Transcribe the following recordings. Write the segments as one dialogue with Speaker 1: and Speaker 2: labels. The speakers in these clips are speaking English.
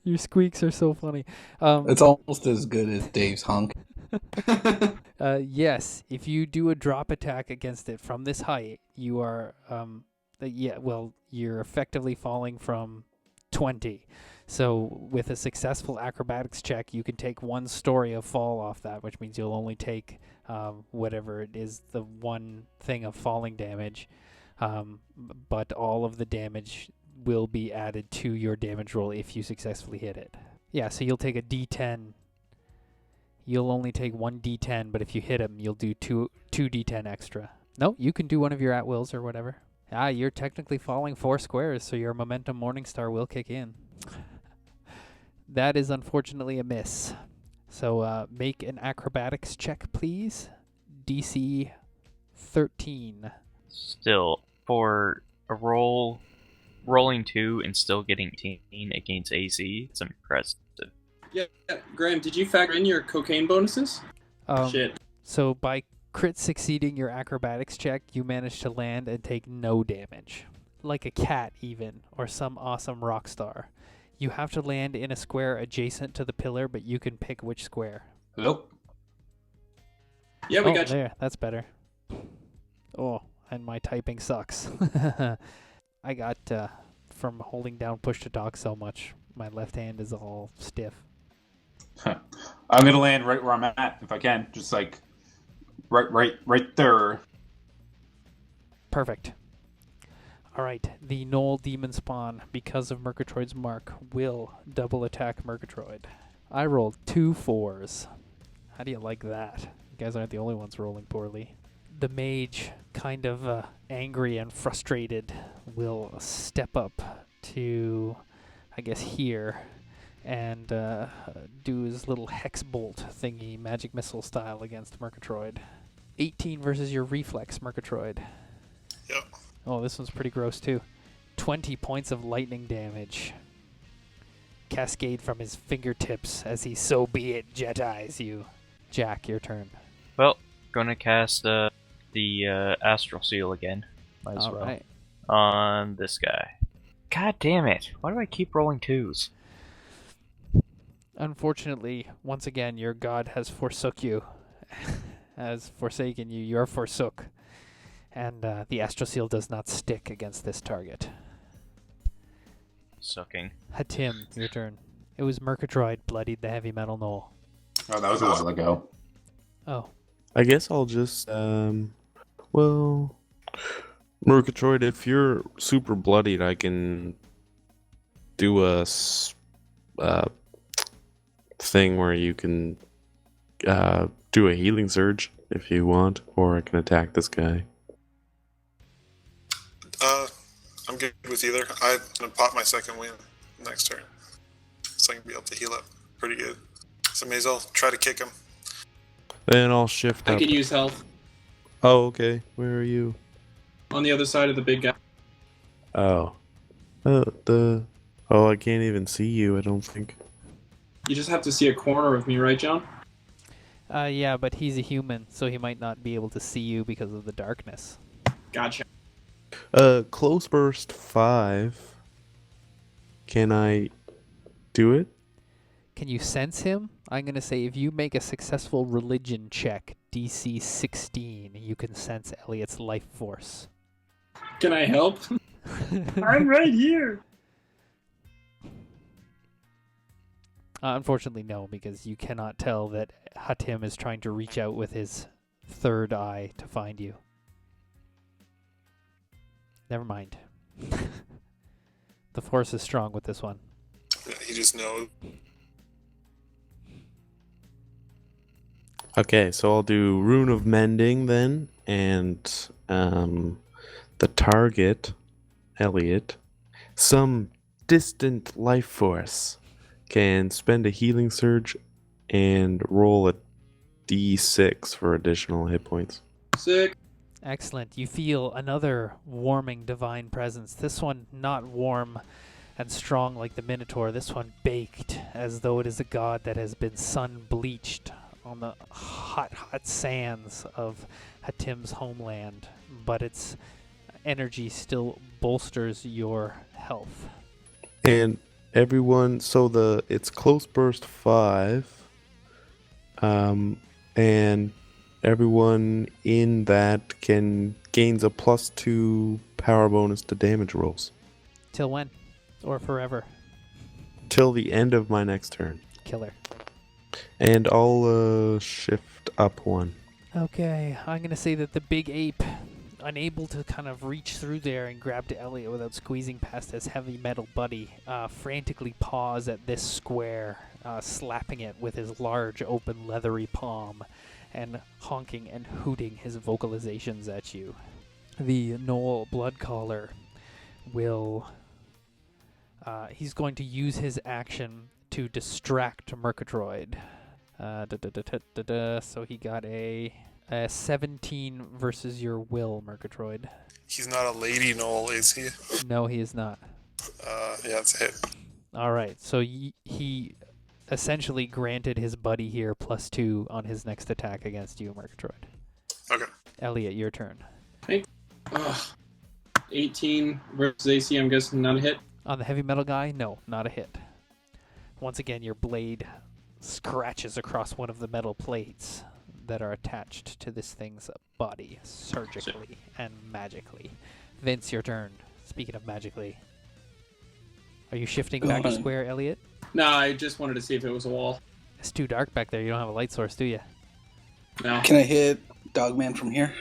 Speaker 1: Your squeaks are so funny.
Speaker 2: It's almost as good as Dave's hunk.
Speaker 1: Yes, if you do a drop attack against it from this height, you are, you're effectively falling from 20. So with a successful acrobatics check, you can take one story of fall off that, which means you'll only take whatever it is, the one thing of falling damage. But all of the damage will be added to your damage roll if you successfully hit it. Yeah, so you'll take a d10. You'll only take one d10, but if you hit him, you'll do two d10 extra. No, you can do one of your at-wills or whatever. You're technically falling 4 squares, so your Momentum Morningstar will kick in. That is unfortunately a miss. So make an acrobatics check, please. DC 13.
Speaker 3: Still, for a rolling 2 and still getting 18 against AC, it's impressive.
Speaker 4: Yeah, Graham, did you factor in your cocaine bonuses? Shit.
Speaker 1: So by crit succeeding your acrobatics check, you manage to land and take no damage. Like a cat even, or some awesome rock star. You have to land in a square adjacent to the pillar, but you can pick which square.
Speaker 2: Nope.
Speaker 4: Yeah, we got you.
Speaker 1: There, that's better. Oh, and my typing sucks. I got, from holding down push to talk so much, my left hand is all stiff.
Speaker 5: I'm going to land right where I'm at, if I can. Just like, right there.
Speaker 1: Perfect. All right, the Gnoll Demon Spawn, because of Murgatroyd's mark, will double attack Murgatroyd. I rolled 2 4s. How do you like that? You guys aren't the only ones rolling poorly. The mage, kind of angry and frustrated, will step up to, I guess, here, and do his little hex bolt thingy, magic missile style, against Murgatroyd. 18 versus your reflex, Murgatroyd.
Speaker 6: Yep.
Speaker 1: Oh, this one's pretty gross, too. 20 points of lightning damage cascade from his fingertips as he so be it jet-eyes you. Jack, your turn.
Speaker 3: Well, gonna cast the Astral Seal again. Might as
Speaker 1: All
Speaker 3: well.
Speaker 1: right.
Speaker 3: On this guy. God damn it. Why do I keep rolling 2s?
Speaker 1: Unfortunately, once again, your god has forsook you. Has forsaken you. You're forsook. And the Astral Seal does not stick against this target.
Speaker 3: Sucking.
Speaker 1: Hatim, your turn. It was Murgatroyd bloodied the heavy metal Gnoll.
Speaker 5: Oh, that was a while ago.
Speaker 1: Oh.
Speaker 7: I guess I'll just, Murgatroyd, if you're super bloodied, I can do a thing where you can do a healing surge if you want, or I can attack this guy.
Speaker 6: I'm good with either. I'm gonna pop my second win next turn, so I can be able to heal up pretty good. So may as well try to kick him.
Speaker 7: Then I'll shift
Speaker 4: I
Speaker 7: up.
Speaker 4: could use health
Speaker 7: Oh, okay. Where are you?
Speaker 4: on the other side of the big guy.
Speaker 7: Oh. I can't even see you, I don't think.
Speaker 4: You just have to see a corner of me, right, John?
Speaker 1: Yeah, but he's a human, so he might not be able to see you because of the darkness.
Speaker 4: Gotcha.
Speaker 7: Close burst 5. Can I do it?
Speaker 1: Can you sense him? I'm going to say if you make a successful religion check, DC 16, you can sense Elliot's life force.
Speaker 4: Can I help? I'm right here.
Speaker 1: Unfortunately, no, because you cannot tell that Hatim is trying to reach out with his third eye to find you. Never mind. The force is strong with this one.
Speaker 6: Yeah, he just knows.
Speaker 7: Okay, so I'll do Rune of Mending then, and the target, Elliot, some distant life force, can spend a healing surge and roll a d6 for additional hit points.
Speaker 4: Sick.
Speaker 1: Excellent. You feel another warming divine presence. This one not warm and strong like the Minotaur. This one baked, as though it is a god that has been sun-bleached on the hot, hot sands of Hatim's homeland. But its energy still bolsters your health.
Speaker 7: And everyone. So it's close burst 5, and everyone in that gains a +2 power bonus to damage rolls
Speaker 1: Till when? Or forever?
Speaker 7: till the end of my next turn.
Speaker 1: Killer.
Speaker 7: And I'll shift up 1.
Speaker 1: Okay, I'm going to say that the big ape, unable to kind of reach through there and grab to Elliot without squeezing past his heavy metal buddy, frantically paws at this square, slapping it with his large, open, leathery palm, and honking and hooting his vocalizations at you. The Gnoll Bloodcaller will... he's going to use his action to distract Murgatroyd. So he got a 17 versus your will, Murgatroyd.
Speaker 6: He's not a lady Gnoll, is he?
Speaker 1: No, he is not.
Speaker 6: Yeah, it's a hit.
Speaker 1: All right, so he essentially granted his buddy here +2 on his next attack against you, Murgatroyd.
Speaker 6: Okay.
Speaker 1: Elliot, your turn.
Speaker 4: 18 versus AC, I'm guessing not a hit.
Speaker 1: On the heavy metal guy, no, not a hit. Once again, your blade scratches across one of the metal plates that are attached to this thing's body surgically and magically. Vince, your turn. Speaking of magically. Are you shifting back to square, Elliot?
Speaker 4: No, I just wanted to see if it was a wall.
Speaker 1: It's too dark back there. You don't have a light source, do you?
Speaker 4: No.
Speaker 2: Can I hit Dogman from here?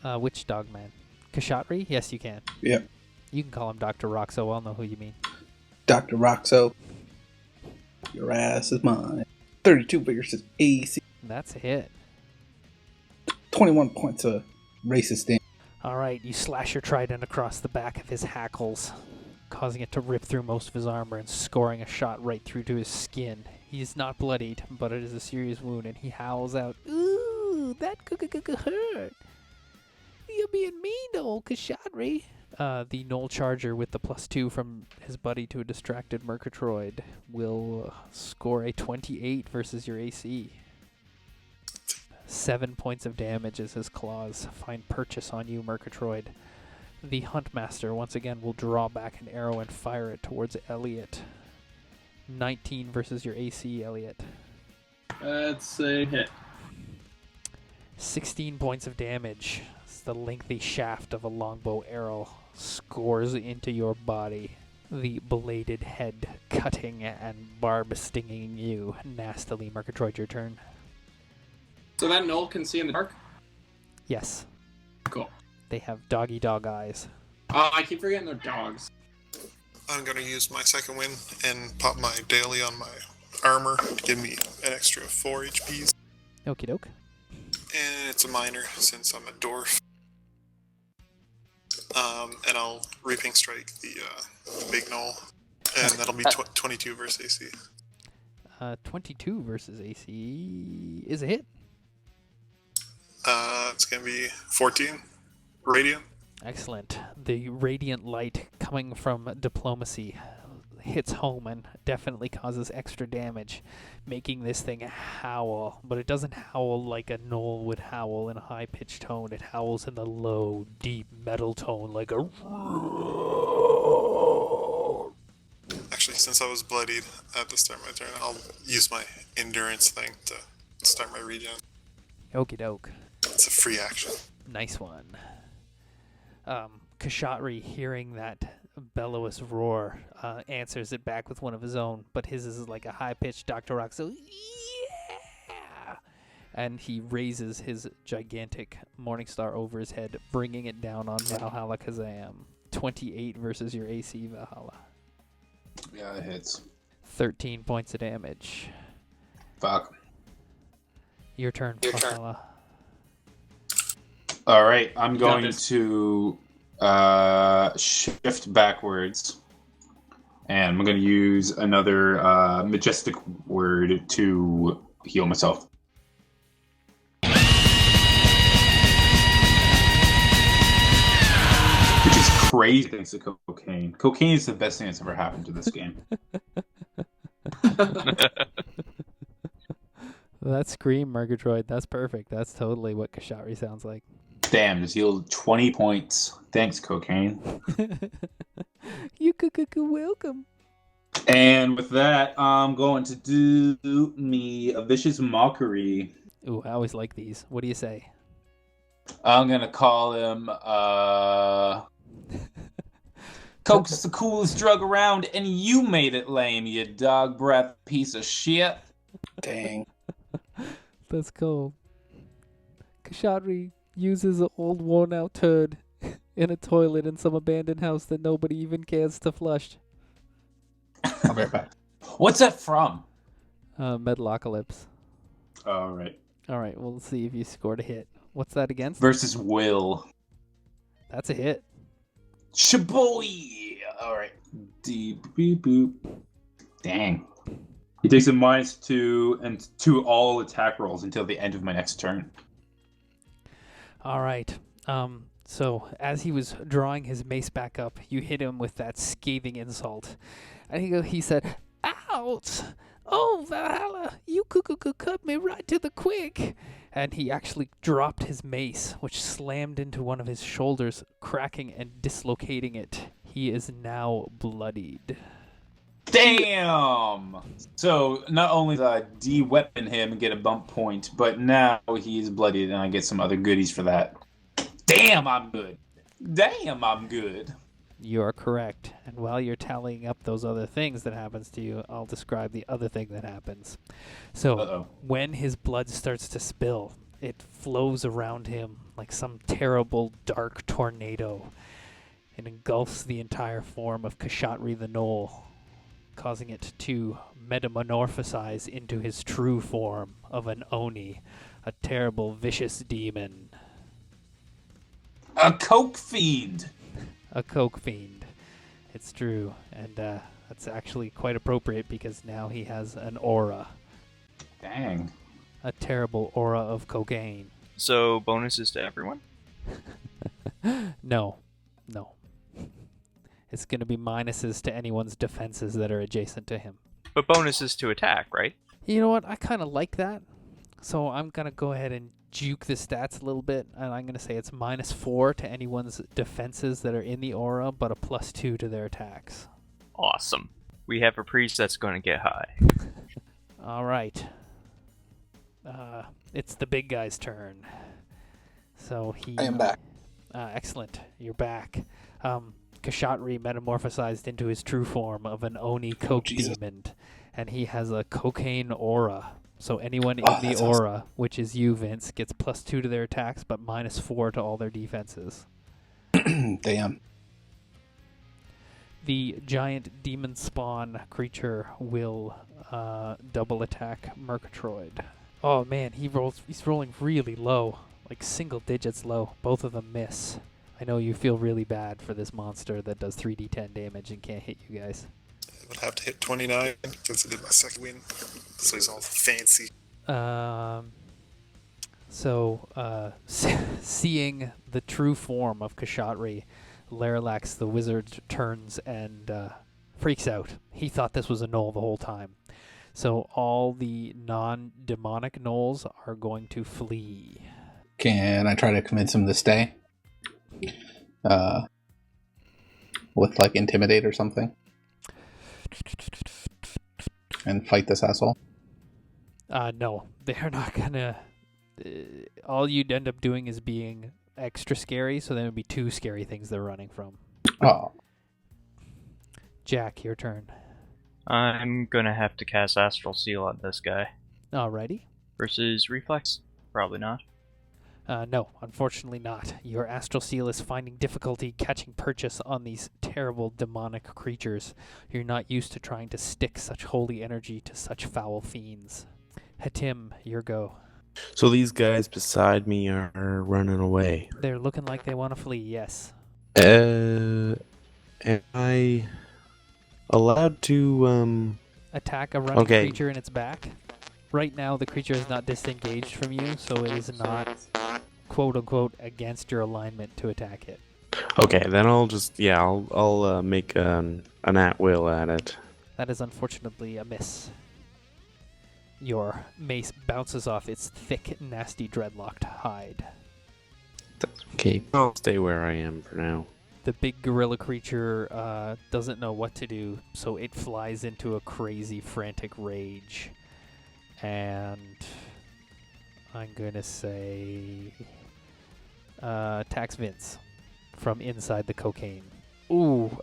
Speaker 1: Which dogman? Kashatri? Yes, you can.
Speaker 2: Yep.
Speaker 1: You can call him Dr. Roxo. I'll know who you mean.
Speaker 2: Dr. Roxo. Your ass is mine. 32 versus AC.
Speaker 1: That's a hit.
Speaker 2: 21 points of racist damage.
Speaker 1: All right, you slash your trident across the back of his hackles, causing it to rip through most of his armor and scoring a shot right through to his skin. He's not bloodied, but it is a serious wound, and he howls out, "Ooh, that could hurt. You're being mean, old Kashatri." The Gnoll Charger with the +2 from his buddy to a distracted Murgatroyd will score a 28 versus your AC. 7 points of damage as his claws find purchase on you, Murgatroyd. The Huntmaster once again will draw back an arrow and fire it towards Elliot. 19 versus your AC, Elliot.
Speaker 4: That's a hit.
Speaker 1: 16 points of damage. As the lengthy shaft of a longbow arrow scores into your body. The bladed head cutting and barb stinging you nastily. Murgatroyd, your turn.
Speaker 4: So that Gnoll can see in the dark?
Speaker 1: Yes.
Speaker 4: Cool.
Speaker 1: They have doggy dog eyes.
Speaker 4: Oh, I keep forgetting they're dogs.
Speaker 6: I'm going to use my second win and pop my daily on my armor to give me an extra 4 HPs.
Speaker 1: Okie doke.
Speaker 6: And it's a minor since I'm a dwarf. And I'll Reaping Strike the big Gnoll. And that'll be 22 versus AC.
Speaker 1: 22 versus AC is a hit.
Speaker 6: It's going to be 14 radiant.
Speaker 1: Excellent. The radiant light coming from diplomacy hits home and definitely causes extra damage, making this thing howl. But it doesn't howl like a Gnoll would howl in a high-pitched tone. It howls in the low, deep metal tone like a...
Speaker 6: Actually, since I was bloodied at the start of my turn, I'll use my endurance thing to start my regen.
Speaker 1: Okie doke.
Speaker 6: It's a free action.
Speaker 1: Nice one. Kashatri, hearing that bellowous roar, answers it back with one of his own, but his is like a high-pitched Dr. Rock, so yeah! And he raises his gigantic Morningstar over his head, bringing it down on Valhalla Kazam. 28 versus your AC, Valhalla.
Speaker 5: Yeah, it hits.
Speaker 1: 13 points of damage.
Speaker 5: Fuck.
Speaker 1: Your turn, Valhalla.
Speaker 5: All right, I'm going
Speaker 4: this.
Speaker 5: to shift backwards, and I'm going to use another majestic word to heal myself. Which is crazy thanks to cocaine. Cocaine is the best thing that's ever happened to this game.
Speaker 1: That scream, Murgatroyd, that's perfect. That's totally what Kashatri sounds like.
Speaker 5: Damn, just healed 20 points. Thanks, cocaine.
Speaker 1: You welcome.
Speaker 5: And with that, I'm going to do me a vicious mockery.
Speaker 1: Ooh, I always like these. What do you say?
Speaker 5: I'm gonna call him Coke's the coolest drug around, and you made it lame, you dog breath piece of shit.
Speaker 2: Dang.
Speaker 1: That's cool. Kashatri uses an old worn-out turd in a toilet in some abandoned house that nobody even cares to flush.
Speaker 2: I'll be right back.
Speaker 5: What's that from?
Speaker 1: Metalocalypse.
Speaker 5: All right.
Speaker 1: All right, we'll see if you scored a hit. What's that against?
Speaker 5: Versus Will.
Speaker 1: That's a hit.
Speaker 5: Shaboy! All right. Deep beep boop. Dang. He takes a -2 and 2 all attack rolls until the end of my next turn.
Speaker 1: All right. So as he was drawing his mace back up, you hit him with that scathing insult. And he said, "Ouch! Oh, Valhalla, you cuckoo cut me right to the quick." And he actually dropped his mace, which slammed into one of his shoulders, cracking and dislocating it. He is now bloodied.
Speaker 5: Damn! So not only did I de-weapon him and get a bump point, but now he's bloodied and I get some other goodies for that. Damn, I'm good. Damn, I'm good.
Speaker 1: You are correct. And while you're tallying up those other things that happens to you, I'll describe the other thing that happens. So when his blood starts to spill, it flows around him like some terrible dark tornado and engulfs the entire form of Kashatri the Gnoll, causing it to metamorphosize into his true form of an Oni, a terrible, vicious demon.
Speaker 5: A coke fiend!
Speaker 1: A coke fiend. It's true, and that's actually quite appropriate because now he has an aura.
Speaker 5: Dang.
Speaker 1: A terrible aura of cocaine.
Speaker 3: So bonuses to everyone?
Speaker 1: No. It's going to be minuses to anyone's defenses that are adjacent to him.
Speaker 3: But bonuses to attack, right?
Speaker 1: You know what? I kind of like that. So I'm going to go ahead and juke the stats a little bit, and I'm going to say it's -4 to anyone's defenses that are in the aura, but a +2 to their attacks.
Speaker 3: Awesome. We have a priest that's going to get high.
Speaker 1: All right. It's the big guy's turn. So
Speaker 2: I am back.
Speaker 1: Excellent. You're back. Kashatri metamorphosized into his true form of an Oni coke demon, and he has a cocaine aura. So anyone in the aura, awesome, which is you, Vince, gets +2 to their attacks, but -4 to all their defenses.
Speaker 2: Damn.
Speaker 1: The giant demon spawn creature will double attack Murgatroyd. Oh man, he's rolling really low, like single digits low. Both of them miss. I know you feel really bad for this monster that does 3d10 damage and can't hit you guys.
Speaker 6: I would have to hit 29 since I did my second win. So he's all fancy.
Speaker 1: Seeing the true form of Kashatri, Laralax the wizard turns and freaks out. He thought this was a gnoll the whole time. So all the non-demonic gnolls are going to flee.
Speaker 2: Can I try to convince him to stay? With like intimidate or something? And fight this asshole?
Speaker 1: No, they're not gonna. All you'd end up doing is being extra scary, so then it would be 2 scary things they're running from.
Speaker 2: Oh.
Speaker 1: Jack, your turn.
Speaker 3: I'm gonna have to cast Astral Seal on this guy.
Speaker 1: Alrighty.
Speaker 3: Versus Reflex? Probably not.
Speaker 1: No, unfortunately not. Your Astral Seal is finding difficulty catching purchase on these terrible demonic creatures. You're not used to trying to stick such holy energy to such foul fiends. Hatim, your go.
Speaker 7: So these guys beside me are running away.
Speaker 1: They're looking like they want to flee, yes.
Speaker 7: Am I allowed to,
Speaker 1: attack a running creature in its back? Right now, the creature is not disengaged from you, so it is not, quote-unquote, against your alignment to attack it.
Speaker 7: Okay, then I'll just, I'll make an at-will at it.
Speaker 1: That is unfortunately a miss. Your mace bounces off its thick, nasty, dreadlocked hide.
Speaker 7: Okay, I'll stay where I am for now.
Speaker 1: The big gorilla creature doesn't know what to do, so it flies into a crazy, frantic rage. And I'm going to say attacks Vince from inside the cocaine. Ooh,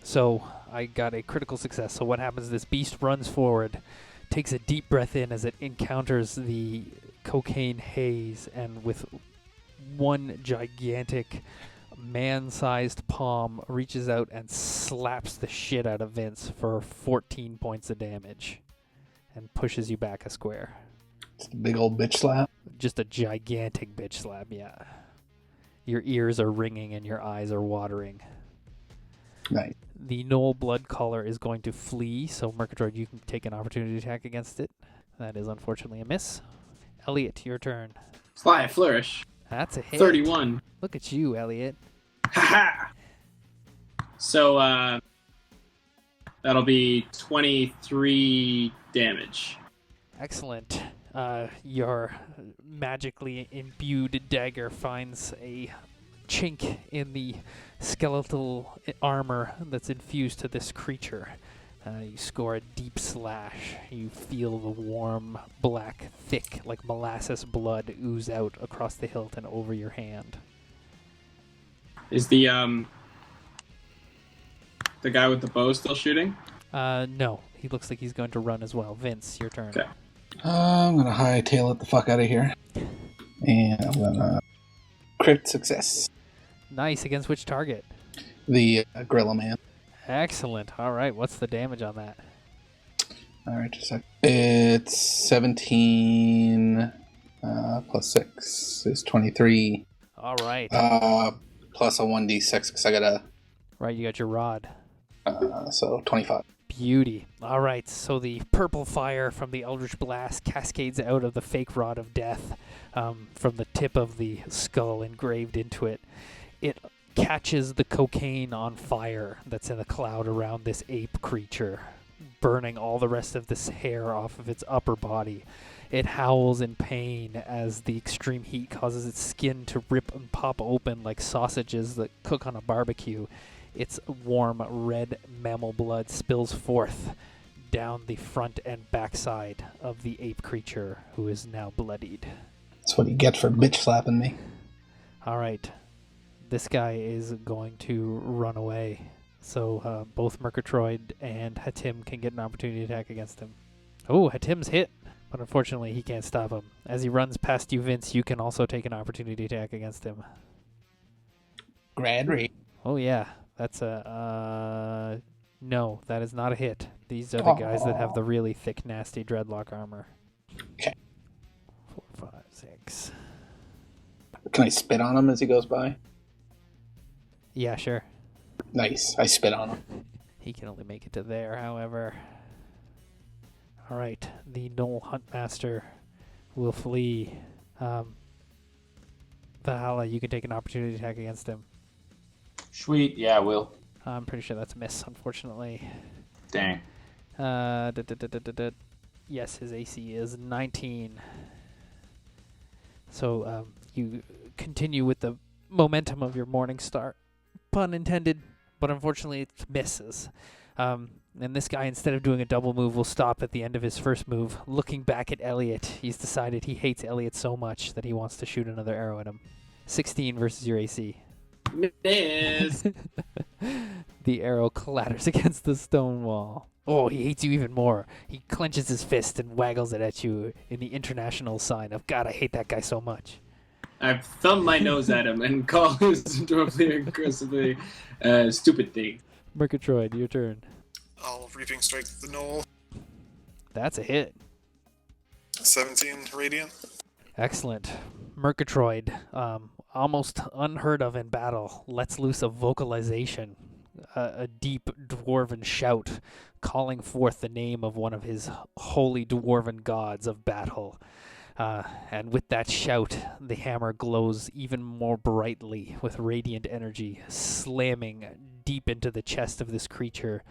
Speaker 1: so I got a critical success. So what happens, this beast runs forward, takes a deep breath in as it encounters the cocaine haze, and with one gigantic man-sized palm reaches out and slaps the shit out of Vince for 14 points of damage and pushes you back a square.
Speaker 2: It's a big old bitch slap.
Speaker 1: Just a gigantic bitch slap, yeah. Your ears are ringing and your eyes are watering.
Speaker 2: Nice.
Speaker 1: The Gnoll blood collar is going to flee, so Murgatroyd, you can take an opportunity attack against it. That is unfortunately a miss. Elliot, your turn.
Speaker 4: Sly Flourish.
Speaker 1: That's a hit.
Speaker 4: 31.
Speaker 1: Look at you, Elliot.
Speaker 4: Ha-ha! So, that'll be 23 damage.
Speaker 1: Excellent. Your magically imbued dagger finds a chink in the skeletal armor that's infused to this creature. You score a deep slash. You feel the warm, black, thick, like molasses blood ooze out across the hilt and over your hand.
Speaker 4: Is the guy with the bow still shooting?
Speaker 1: No. He looks like he's going to run as well. Vince, your turn.
Speaker 4: Okay.
Speaker 2: I'm going to hightail it the fuck out of here. And I'm going to crit success.
Speaker 1: Nice. Against which target?
Speaker 2: The Gorilla Man.
Speaker 1: Excellent. All right. What's the damage on that?
Speaker 2: All right, just a sec. It's 17 plus 6 is 23.
Speaker 1: All right.
Speaker 2: Plus a 1d6 because I got a...
Speaker 1: Right, you got your rod.
Speaker 2: So 25.
Speaker 1: Beauty. All right, so the purple fire from the Eldritch Blast cascades out of the fake rod of death from the tip of the skull engraved into it. It catches the cocaine on fire that's in the cloud around this ape creature, burning all the rest of this hair off of its upper body. It howls in pain as the extreme heat causes its skin to rip and pop open like sausages that cook on a barbecue. Its warm red mammal blood spills forth down the front and backside of the ape creature, who is now bloodied.
Speaker 2: That's what you get for bitch slapping me.
Speaker 1: All right. This guy is going to run away. So both Murgatroyd and Hatim can get an opportunity attack against him. Oh, Hatim's hit, but unfortunately he can't stop him. As he runs past you, Vince, you can also take an opportunity attack against him.
Speaker 2: Grad rate.
Speaker 1: Oh, yeah. That's a... No, that is not a hit. These are the guys that have the really thick, nasty dreadlock armor.
Speaker 2: Okay.
Speaker 1: 4, 5, 6.
Speaker 2: Can I spit on him as he goes by?
Speaker 1: Yeah, sure.
Speaker 2: Nice. I spit on him.
Speaker 1: He can only make it to there, however. All right. The Gnoll Huntmaster will flee. Valhalla, you can take an opportunity attack against him.
Speaker 5: Sweet, yeah, I will.
Speaker 1: I'm pretty sure that's a miss, unfortunately.
Speaker 5: Dang.
Speaker 1: Yes, his AC is 19. So you continue with the momentum of your morning start. Pun intended, but unfortunately it misses. And this guy, instead of doing a double move, will stop at the end of his first move. Looking back at Elliot, he's decided he hates Elliot so much that he wants to shoot another arrow at him. 16 versus your AC.
Speaker 4: Miss.
Speaker 1: The arrow clatters against the stone wall. Oh, he hates you even more. He clenches his fist and waggles it at you in the international sign of, God, I hate that guy so much.
Speaker 4: I thumb my nose at him and call his adorably aggressively stupid thing.
Speaker 1: Murgatroyd, your turn.
Speaker 6: I'll Reaping Strike the Gnoll.
Speaker 1: That's a hit.
Speaker 6: 17 radiant.
Speaker 1: Excellent. Murgatroyd, almost unheard of in battle, lets loose a vocalization, a deep dwarven shout, calling forth the name of one of his holy dwarven gods of battle. And with that shout, the hammer glows even more brightly with radiant energy, slamming deep into the chest of this creature.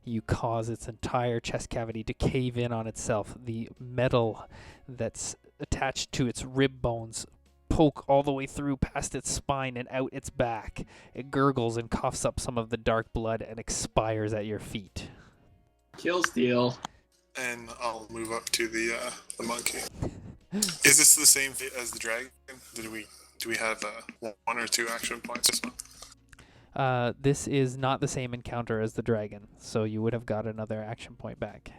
Speaker 1: You cause its entire chest cavity to cave in on itself. The metal that's attached to its rib bones poke all the way through past its spine and out its back. It gurgles and coughs up some of the dark blood and expires at your feet.
Speaker 4: Kill steal.
Speaker 6: And I'll move up to the monkey. Is this the same fate as the dragon? Do we have 1 or 2 action points this one?
Speaker 1: This is not the same encounter as the dragon, so you would have got another action point back.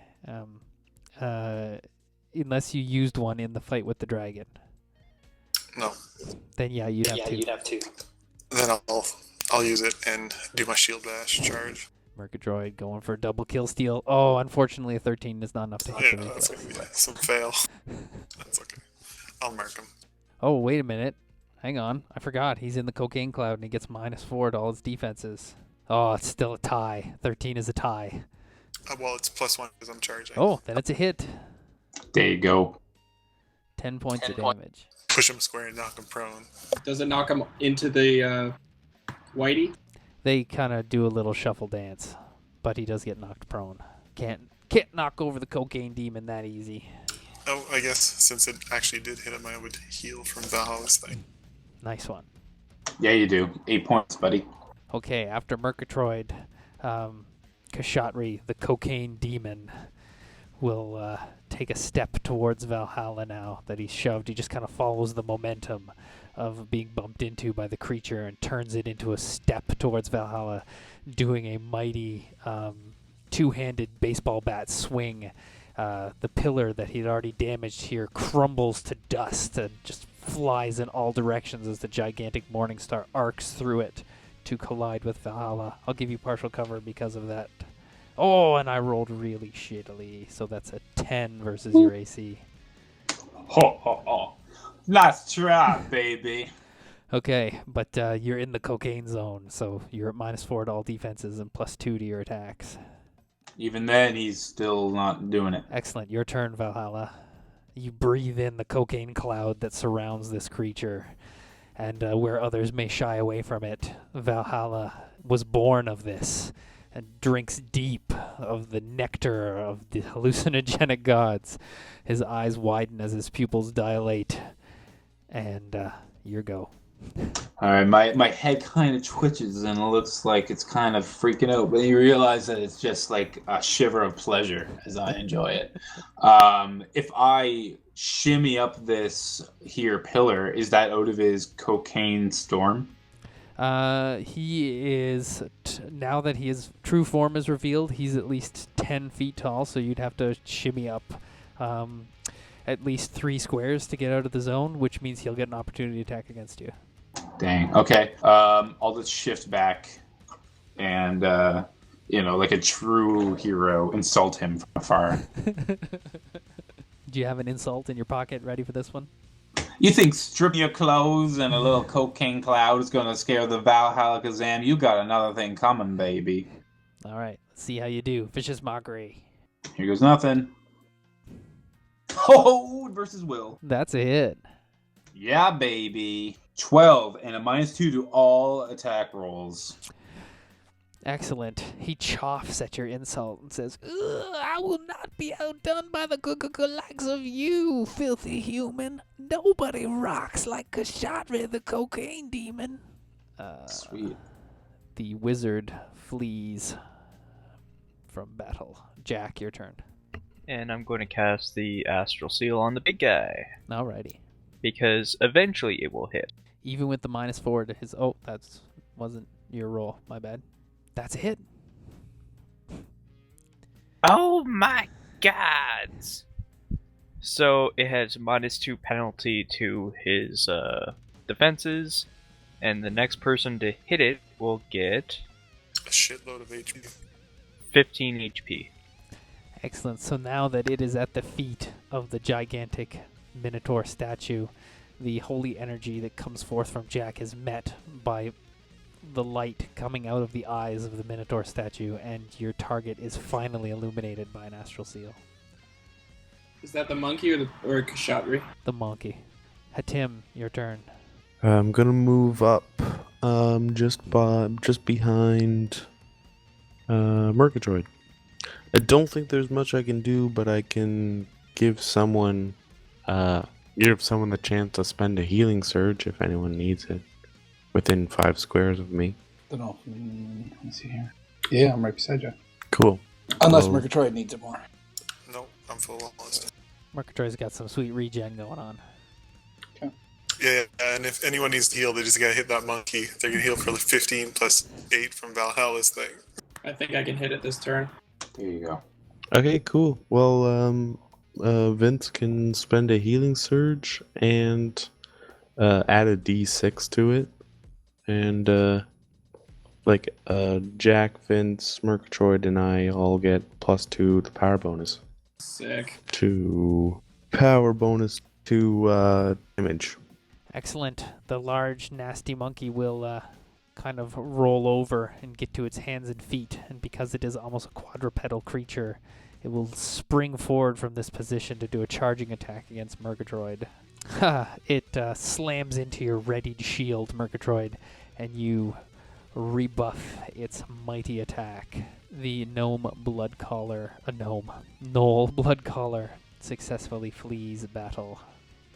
Speaker 1: Unless you used one in the fight with the dragon.
Speaker 6: No.
Speaker 1: Then yeah, you'd have two.
Speaker 6: Then I'll use it and do my shield bash charge.
Speaker 1: Murgadroid going for a double kill steal. Oh, unfortunately a 13 is not enough to hit the
Speaker 6: That's
Speaker 1: reflex.
Speaker 6: okay. Some fail. That's okay. I'll mark him.
Speaker 1: Oh, wait a minute. Hang on. I forgot. He's in the cocaine cloud and he gets -4 to all his defenses. Oh, it's still a tie. 13 is a tie.
Speaker 6: Well, it's +1 because I'm charging.
Speaker 1: Oh, then it's a hit.
Speaker 5: There you go.
Speaker 1: 10 points of damage.
Speaker 6: Push him square and knock him prone.
Speaker 4: Does it knock him into the whitey?
Speaker 1: They kind of do a little shuffle dance, but he does get knocked prone. Can't knock over the cocaine demon that easy.
Speaker 6: Oh, I guess since it actually did hit him, I would heal from Valhalla's thing.
Speaker 1: Nice one.
Speaker 5: Yeah, you do. 8 points, buddy.
Speaker 1: Okay, after Murgatroyd, Kashatri, the cocaine demon, will take a step towards Valhalla now that he's shoved. He just kind of follows the momentum of being bumped into by the creature and turns it into a step towards Valhalla, doing a mighty two-handed baseball bat swing. The pillar that he'd already damaged here crumbles to dust and just flies in all directions as the gigantic Morningstar arcs through it to collide with Valhalla. I'll give you partial cover because of that. Oh, and I rolled really shittily, so that's a 10 versus your AC.
Speaker 5: Ho, ho, ho. Nice try, baby.
Speaker 1: Okay, but you're in the cocaine zone, so you're at -4 to all defenses and +2 to your attacks.
Speaker 5: Even then, he's still not doing it.
Speaker 1: Excellent. Your turn, Valhalla. You breathe in the cocaine cloud that surrounds this creature, and where others may shy away from it, Valhalla was born of this and drinks deep of the nectar of the hallucinogenic gods. His eyes widen as his pupils dilate, and your go.
Speaker 5: All right, my head kind of twitches and it looks like it's kind of freaking out, but you realize that it's just like a shiver of pleasure as I enjoy it. If I shimmy up this here pillar, is that out of his cocaine storm?
Speaker 1: He is, now that his true form is revealed, he's at least 10 feet tall, so you'd have to shimmy up at least 3 squares to get out of the zone, which means he'll get an opportunity attack against you.
Speaker 5: Dang. Okay. I'll just shift back and, like a true hero, insult him from afar.
Speaker 1: Do you have an insult in your pocket ready for this one?
Speaker 5: You think stripping your clothes and a little cocaine cloud is going to scare the Valhalla Kazam? You got another thing coming, baby.
Speaker 1: All right. Let's see how you do. Vicious Mockery.
Speaker 5: Here goes nothing. Oh, versus Will.
Speaker 1: That's a hit.
Speaker 5: Yeah, baby. 12 and a -2 to all attack rolls.
Speaker 1: Excellent. He choughs at your insult and says, I will not be outdone by the likes of you, filthy human. Nobody rocks like Kashatri, the cocaine demon.
Speaker 5: Sweet.
Speaker 1: The wizard flees from battle. Jack, your turn.
Speaker 3: And I'm going to cast the Astral Seal on the big guy,
Speaker 1: Alrighty.
Speaker 3: because eventually it will hit.
Speaker 1: Even with the -4 to his... Oh, that wasn't your roll. My bad. That's a hit.
Speaker 3: Oh my god! So it has -2 penalty to his defenses, and the next person to hit it will get
Speaker 6: A shitload of HP.
Speaker 3: 15 HP.
Speaker 1: Excellent. So now that it is at the feet of the gigantic Minotaur statue, the holy energy that comes forth from Jack is met by the light coming out of the eyes of the Minotaur statue, and your target is finally illuminated by an astral seal.
Speaker 4: Is that the monkey or Kashatri?
Speaker 1: The monkey. Hatim, your turn.
Speaker 7: I'm gonna move up, just behind Murgatroyd. I don't think there's much I can do, but I can give someone Give someone the chance to spend a healing surge if anyone needs it. Within 5 squares of me.
Speaker 2: Don't know. Let me see here. Yeah, I'm right beside you.
Speaker 7: Cool.
Speaker 2: Unless
Speaker 7: Well-
Speaker 2: Murgatroyd needs it more.
Speaker 6: Nope, I'm full almost.
Speaker 1: Murgatroyd's got some sweet regen going on.
Speaker 6: Yeah, and if anyone needs to heal, they just gotta hit that monkey. They're gonna heal for like 15 plus 8 from Valhalla's thing.
Speaker 4: I think I can hit it this turn.
Speaker 5: There you go.
Speaker 7: Okay, cool. Well, Vince can spend a healing surge and add a d6 to it. And, Jack, Vince, Murgatroyd, and I all get +2 the power bonus.
Speaker 4: Sick.
Speaker 7: To power bonus to damage.
Speaker 1: Excellent. The large, nasty monkey will kind of roll over and get to its hands and feet, and because it is almost a quadrupedal creature, it will spring forward from this position to do a charging attack against Murgatroyd. It slams into your readied shield, Murgatroyd, and you rebuff its mighty attack. The Gnoll Bloodcaller successfully flees battle.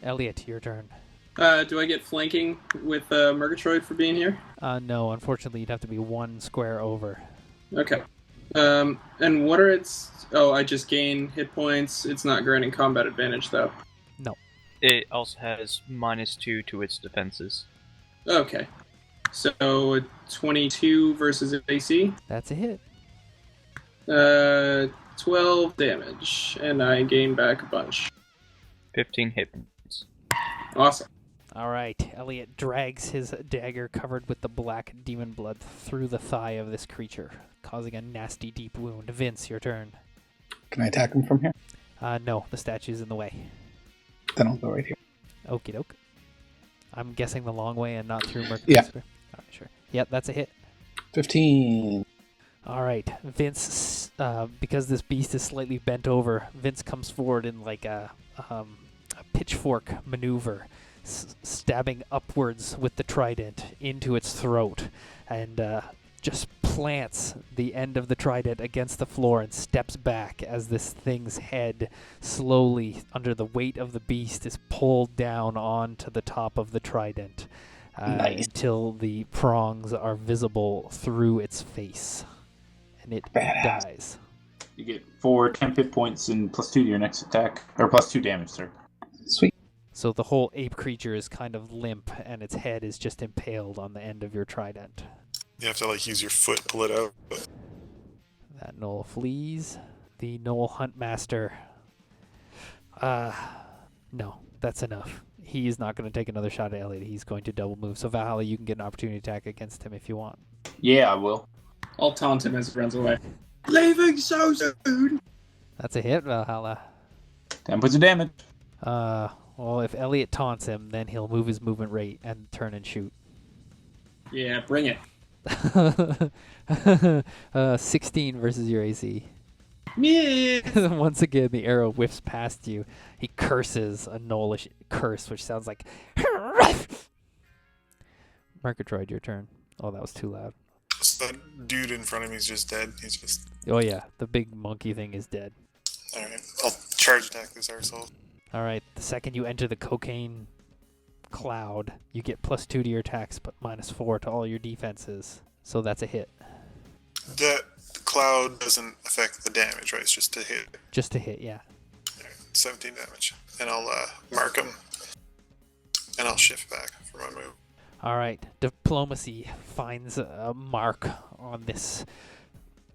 Speaker 1: Elliot, your turn.
Speaker 4: Do I get flanking with Murgatroyd for being here?
Speaker 1: No, unfortunately, you'd have to be 1 square over.
Speaker 4: Okay. And what are its... Oh, I just gain hit points. It's not granting combat advantage, though.
Speaker 3: It also has -2 to its defenses.
Speaker 4: Okay. So, 22 versus AC.
Speaker 1: That's a hit.
Speaker 4: 12 damage. And I gain back a bunch.
Speaker 3: 15 hit points.
Speaker 4: Awesome.
Speaker 1: All right, Elliot drags his dagger covered with the black demon blood through the thigh of this creature, causing a nasty deep wound. Vince, your turn.
Speaker 2: Can I attack him from here?
Speaker 1: No, the statue's in the way.
Speaker 2: Then I'll go right here.
Speaker 1: Okie doke. I'm guessing the long way and not through Mercury.
Speaker 2: Yeah.
Speaker 1: All right, sure. Yep, that's a hit.
Speaker 2: 15.
Speaker 1: All right, Vince, because this beast is slightly bent over, Vince comes forward in like a pitchfork maneuver, stabbing upwards with the trident into its throat, and just plants the end of the trident against the floor and steps back as this thing's head slowly, under the weight of the beast, is pulled down onto the top of the trident
Speaker 2: Nice.
Speaker 1: until the prongs are visible through its face. And it
Speaker 2: Badass.
Speaker 1: dies.
Speaker 5: You get 4 temp hit points and +2 to your next attack. Or +2 damage, sir.
Speaker 2: Sweet.
Speaker 1: So the whole ape creature is kind of limp, and its head is just impaled on the end of your trident.
Speaker 6: You have to like use your foot, pull it out. But
Speaker 1: That Gnoll flees. The Gnoll Huntmaster. No, that's enough. He is not going to take another shot at Elliot. He's going to double move. So Valhalla, you can get an opportunity attack against him if you want.
Speaker 5: Yeah, I will.
Speaker 4: I'll taunt him as he runs away. Leaving so soon!
Speaker 1: That's a hit, Valhalla.
Speaker 5: 10 points of damage.
Speaker 1: Well, if Elliot taunts him, then he'll move his movement rate and turn and shoot.
Speaker 4: Yeah, bring it.
Speaker 1: 16 versus your AC.
Speaker 4: Yeah.
Speaker 1: Once again, the arrow whiffs past you. He curses a Gnollish curse, which sounds like... Murgatroyd, your turn. Oh, that was too loud.
Speaker 6: so that dude in front of me is just dead. He's just
Speaker 1: Oh yeah, the big monkey thing is dead.
Speaker 6: alright. I'll charge attack this arsehole.
Speaker 1: Alright, the second you enter the cocaine cloud, you get +2 to your attacks, but -4 to all your defenses. So that's a hit.
Speaker 6: That cloud doesn't affect the damage, right? It's just to hit.
Speaker 1: Just a hit, yeah.
Speaker 6: Alright, 17 damage. And I'll mark him. And I'll shift back for my move.
Speaker 1: Alright, diplomacy finds a mark on this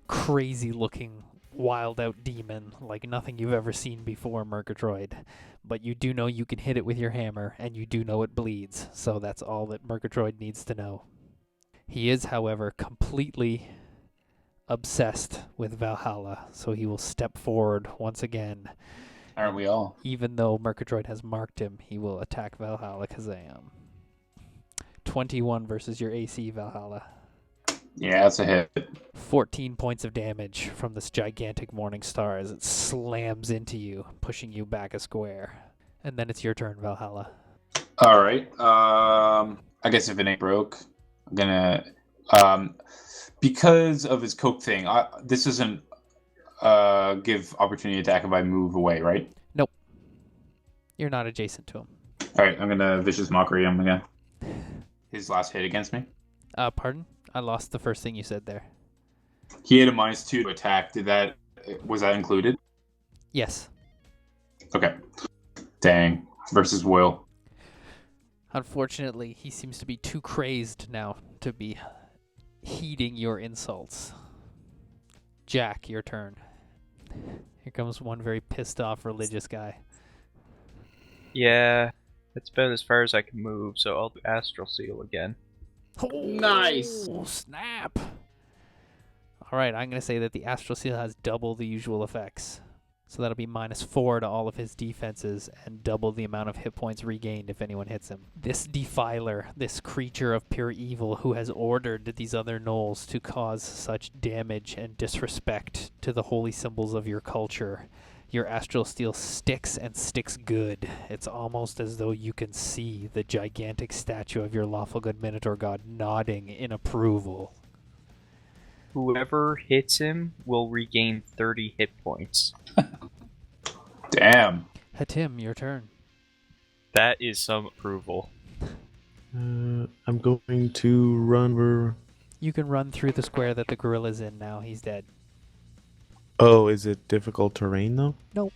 Speaker 1: crazy looking wild out demon like nothing you've ever seen before, Murgatroyd. But you do know you can hit it with your hammer, and you do know it bleeds, so that's all that Murgatroyd needs to know. He is, however, completely obsessed with Valhalla, so he will step forward once again.
Speaker 5: Aren't we all?
Speaker 1: Even though Murgatroyd has marked him, he will attack Valhalla Kazam. 21 versus your AC, Valhalla.
Speaker 5: Yeah, that's a hit.
Speaker 1: 14 points of damage from this gigantic morning star as it slams into you, pushing you back a square. And then it's your turn, Valhalla.
Speaker 5: All right. I guess if it ain't broke, I'm gonna because of his coke thing. This doesn't give opportunity attack if I move away, right?
Speaker 1: Nope. You're not adjacent to him.
Speaker 5: All right, I'm gonna vicious mockery him again. His last hit against me.
Speaker 1: Pardon? I lost the first thing you said there.
Speaker 5: He had a -2 to attack. Was that included?
Speaker 1: Yes.
Speaker 5: Okay. Dang. Versus Will.
Speaker 1: Unfortunately, he seems to be too crazed now to be heeding your insults. Jack, your turn. Here comes one very pissed off religious guy.
Speaker 3: Yeah, it's been as far as I can move, so I'll do Astral Seal again.
Speaker 4: Nice.
Speaker 1: Oh, snap! Alright, I'm going to say that the Astral Seal has double the usual effects. So that'll be -4 to all of his defenses and double the amount of hit points regained if anyone hits him. This defiler, this creature of pure evil who has ordered these other gnolls to cause such damage and disrespect to the holy symbols of your culture, your Astral Steel sticks and sticks good. It's almost as though you can see the gigantic statue of your lawful good Minotaur god nodding in approval.
Speaker 3: Whoever hits him will regain 30 hit points.
Speaker 5: Damn.
Speaker 1: Hatim, your turn.
Speaker 3: That is some approval.
Speaker 7: I'm going to run over.
Speaker 1: You can run through the square that the gorilla's in now. He's dead.
Speaker 7: Oh, is it difficult terrain though?
Speaker 1: Nope.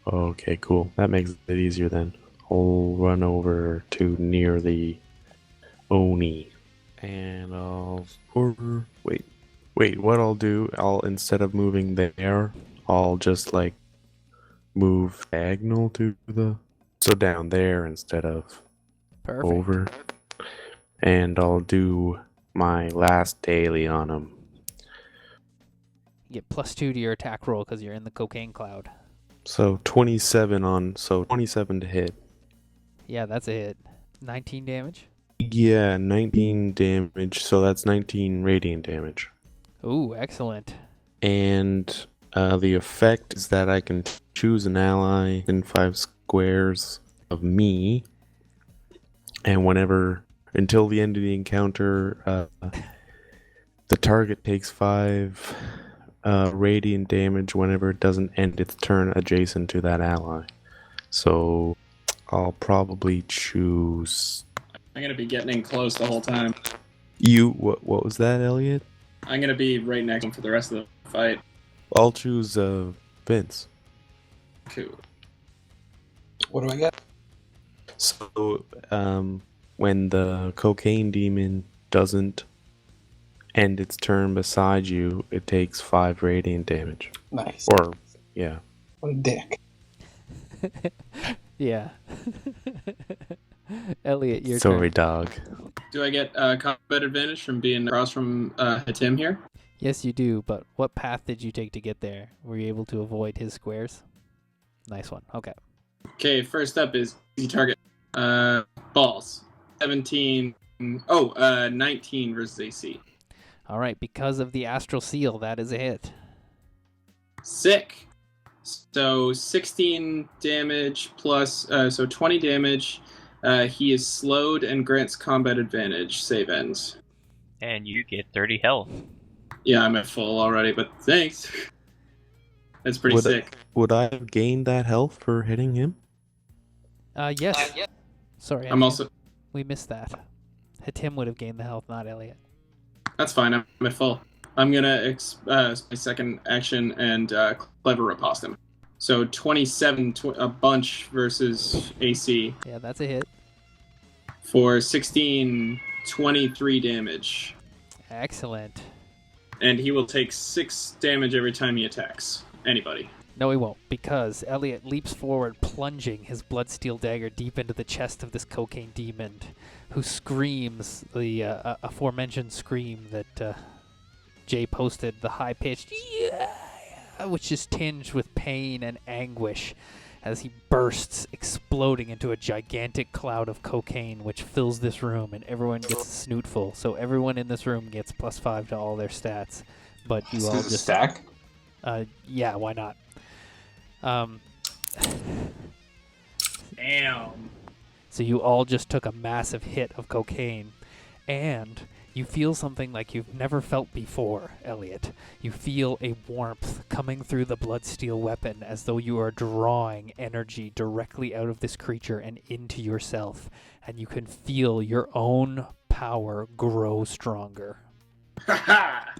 Speaker 7: Okay, cool. That makes it easier then. I'll run over to near the Oni. And I'll order. Wait. What I'll do? Instead of moving there, I'll just like move diagonal to so down there instead of
Speaker 1: Perfect.
Speaker 7: over. And I'll do my last daily on him.
Speaker 1: You get +2 to your attack roll because you're in the cocaine cloud.
Speaker 7: So 27 to hit.
Speaker 1: Yeah, that's a hit. 19 damage.
Speaker 7: Yeah, 19 damage. So that's 19 radiant damage.
Speaker 1: Ooh, excellent.
Speaker 7: And the effect is that I can choose an ally in 5 squares of me, and until the end of the encounter, the target takes 5 radiant damage whenever it doesn't end its turn adjacent to that ally. So I'll probably choose.
Speaker 4: I'm gonna be getting in close the whole time.
Speaker 7: What was that, Elliot?
Speaker 4: I'm gonna be right next to him for the rest of the fight.
Speaker 7: I'll choose Vince.
Speaker 4: Cool.
Speaker 2: What do I get?
Speaker 7: So, when the cocaine demon doesn't end its turn beside you, it takes 5 radiant damage.
Speaker 2: Nice.
Speaker 7: Or, yeah.
Speaker 2: What a dick.
Speaker 1: Yeah. Elliot, your
Speaker 7: Sorry,
Speaker 1: turn.
Speaker 7: dog.
Speaker 4: Do I get combat advantage from being across from Hatim here?
Speaker 1: Yes, you do, but what path did you take to get there? Were you able to avoid his squares? Nice one. Okay.
Speaker 4: Okay, first up is easy target. Balls. 19 versus AC.
Speaker 1: All right, because of the Astral Seal, that is a hit.
Speaker 4: Sick. So 16 damage plus, so 20 damage. He is slowed and grants combat advantage. Save ends.
Speaker 3: And you get 30 health.
Speaker 4: Yeah, I'm at full already, but thanks. That's pretty sick.
Speaker 7: Would I have gained that health for hitting him?
Speaker 1: Yes. Sorry, we missed that. Hatim would have gained the health, not Elliot.
Speaker 4: That's fine. I'm at full. I'm gonna my second action and clever riposte him. So 27, a bunch versus AC
Speaker 1: Yeah, that's a hit.
Speaker 4: for 16, 23 damage,
Speaker 1: Excellent.
Speaker 4: and he will take 6 damage every time he attacks anybody.
Speaker 1: No, he won't, because Elliot leaps forward, plunging his bloodsteel dagger deep into the chest of this cocaine demon, who screams the aforementioned scream that Jay posted, the high-pitched yeah, which is tinged with pain and anguish as he bursts, exploding into a gigantic cloud of cocaine which fills this room, and everyone gets a snootful. So everyone in this room gets +5 to all their stats, but you all
Speaker 5: This is a
Speaker 1: just
Speaker 5: stack?
Speaker 1: yeah, why not?
Speaker 4: Damn.
Speaker 1: So you all just took a massive hit of cocaine, and You feel something like you've never felt before, Elliot. You feel a warmth coming through the bloodsteel weapon as though you are drawing energy directly out of this creature and into yourself, and you can feel your own power grow stronger.
Speaker 4: Ha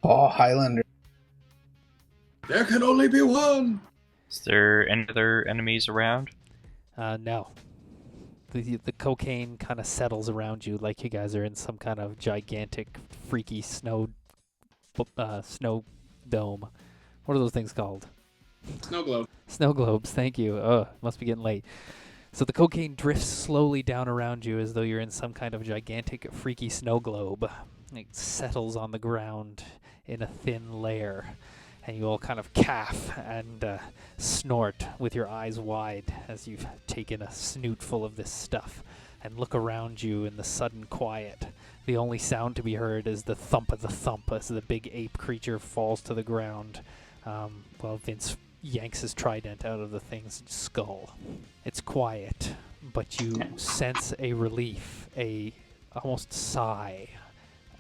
Speaker 2: Oh, Highlander.
Speaker 4: There can only be one!
Speaker 3: Is there any other enemies around?
Speaker 1: No. The cocaine kind of settles around you like you guys are in some kind of gigantic, freaky snow dome. What are those things called?
Speaker 4: Snow globe.
Speaker 1: Snow globes, thank you. Must be getting late. So the cocaine drifts slowly down around you as though you're in some kind of gigantic, freaky snow globe. It settles on the ground in a thin layer, and you all kind of calf and snort with your eyes wide as you've taken a snoot full of this stuff and look around you in the sudden quiet. The only sound to be heard is the thump of the thump as the big ape creature falls to the ground while Vince yanks his trident out of the thing's skull. It's quiet, but you sense a relief, a almost sigh,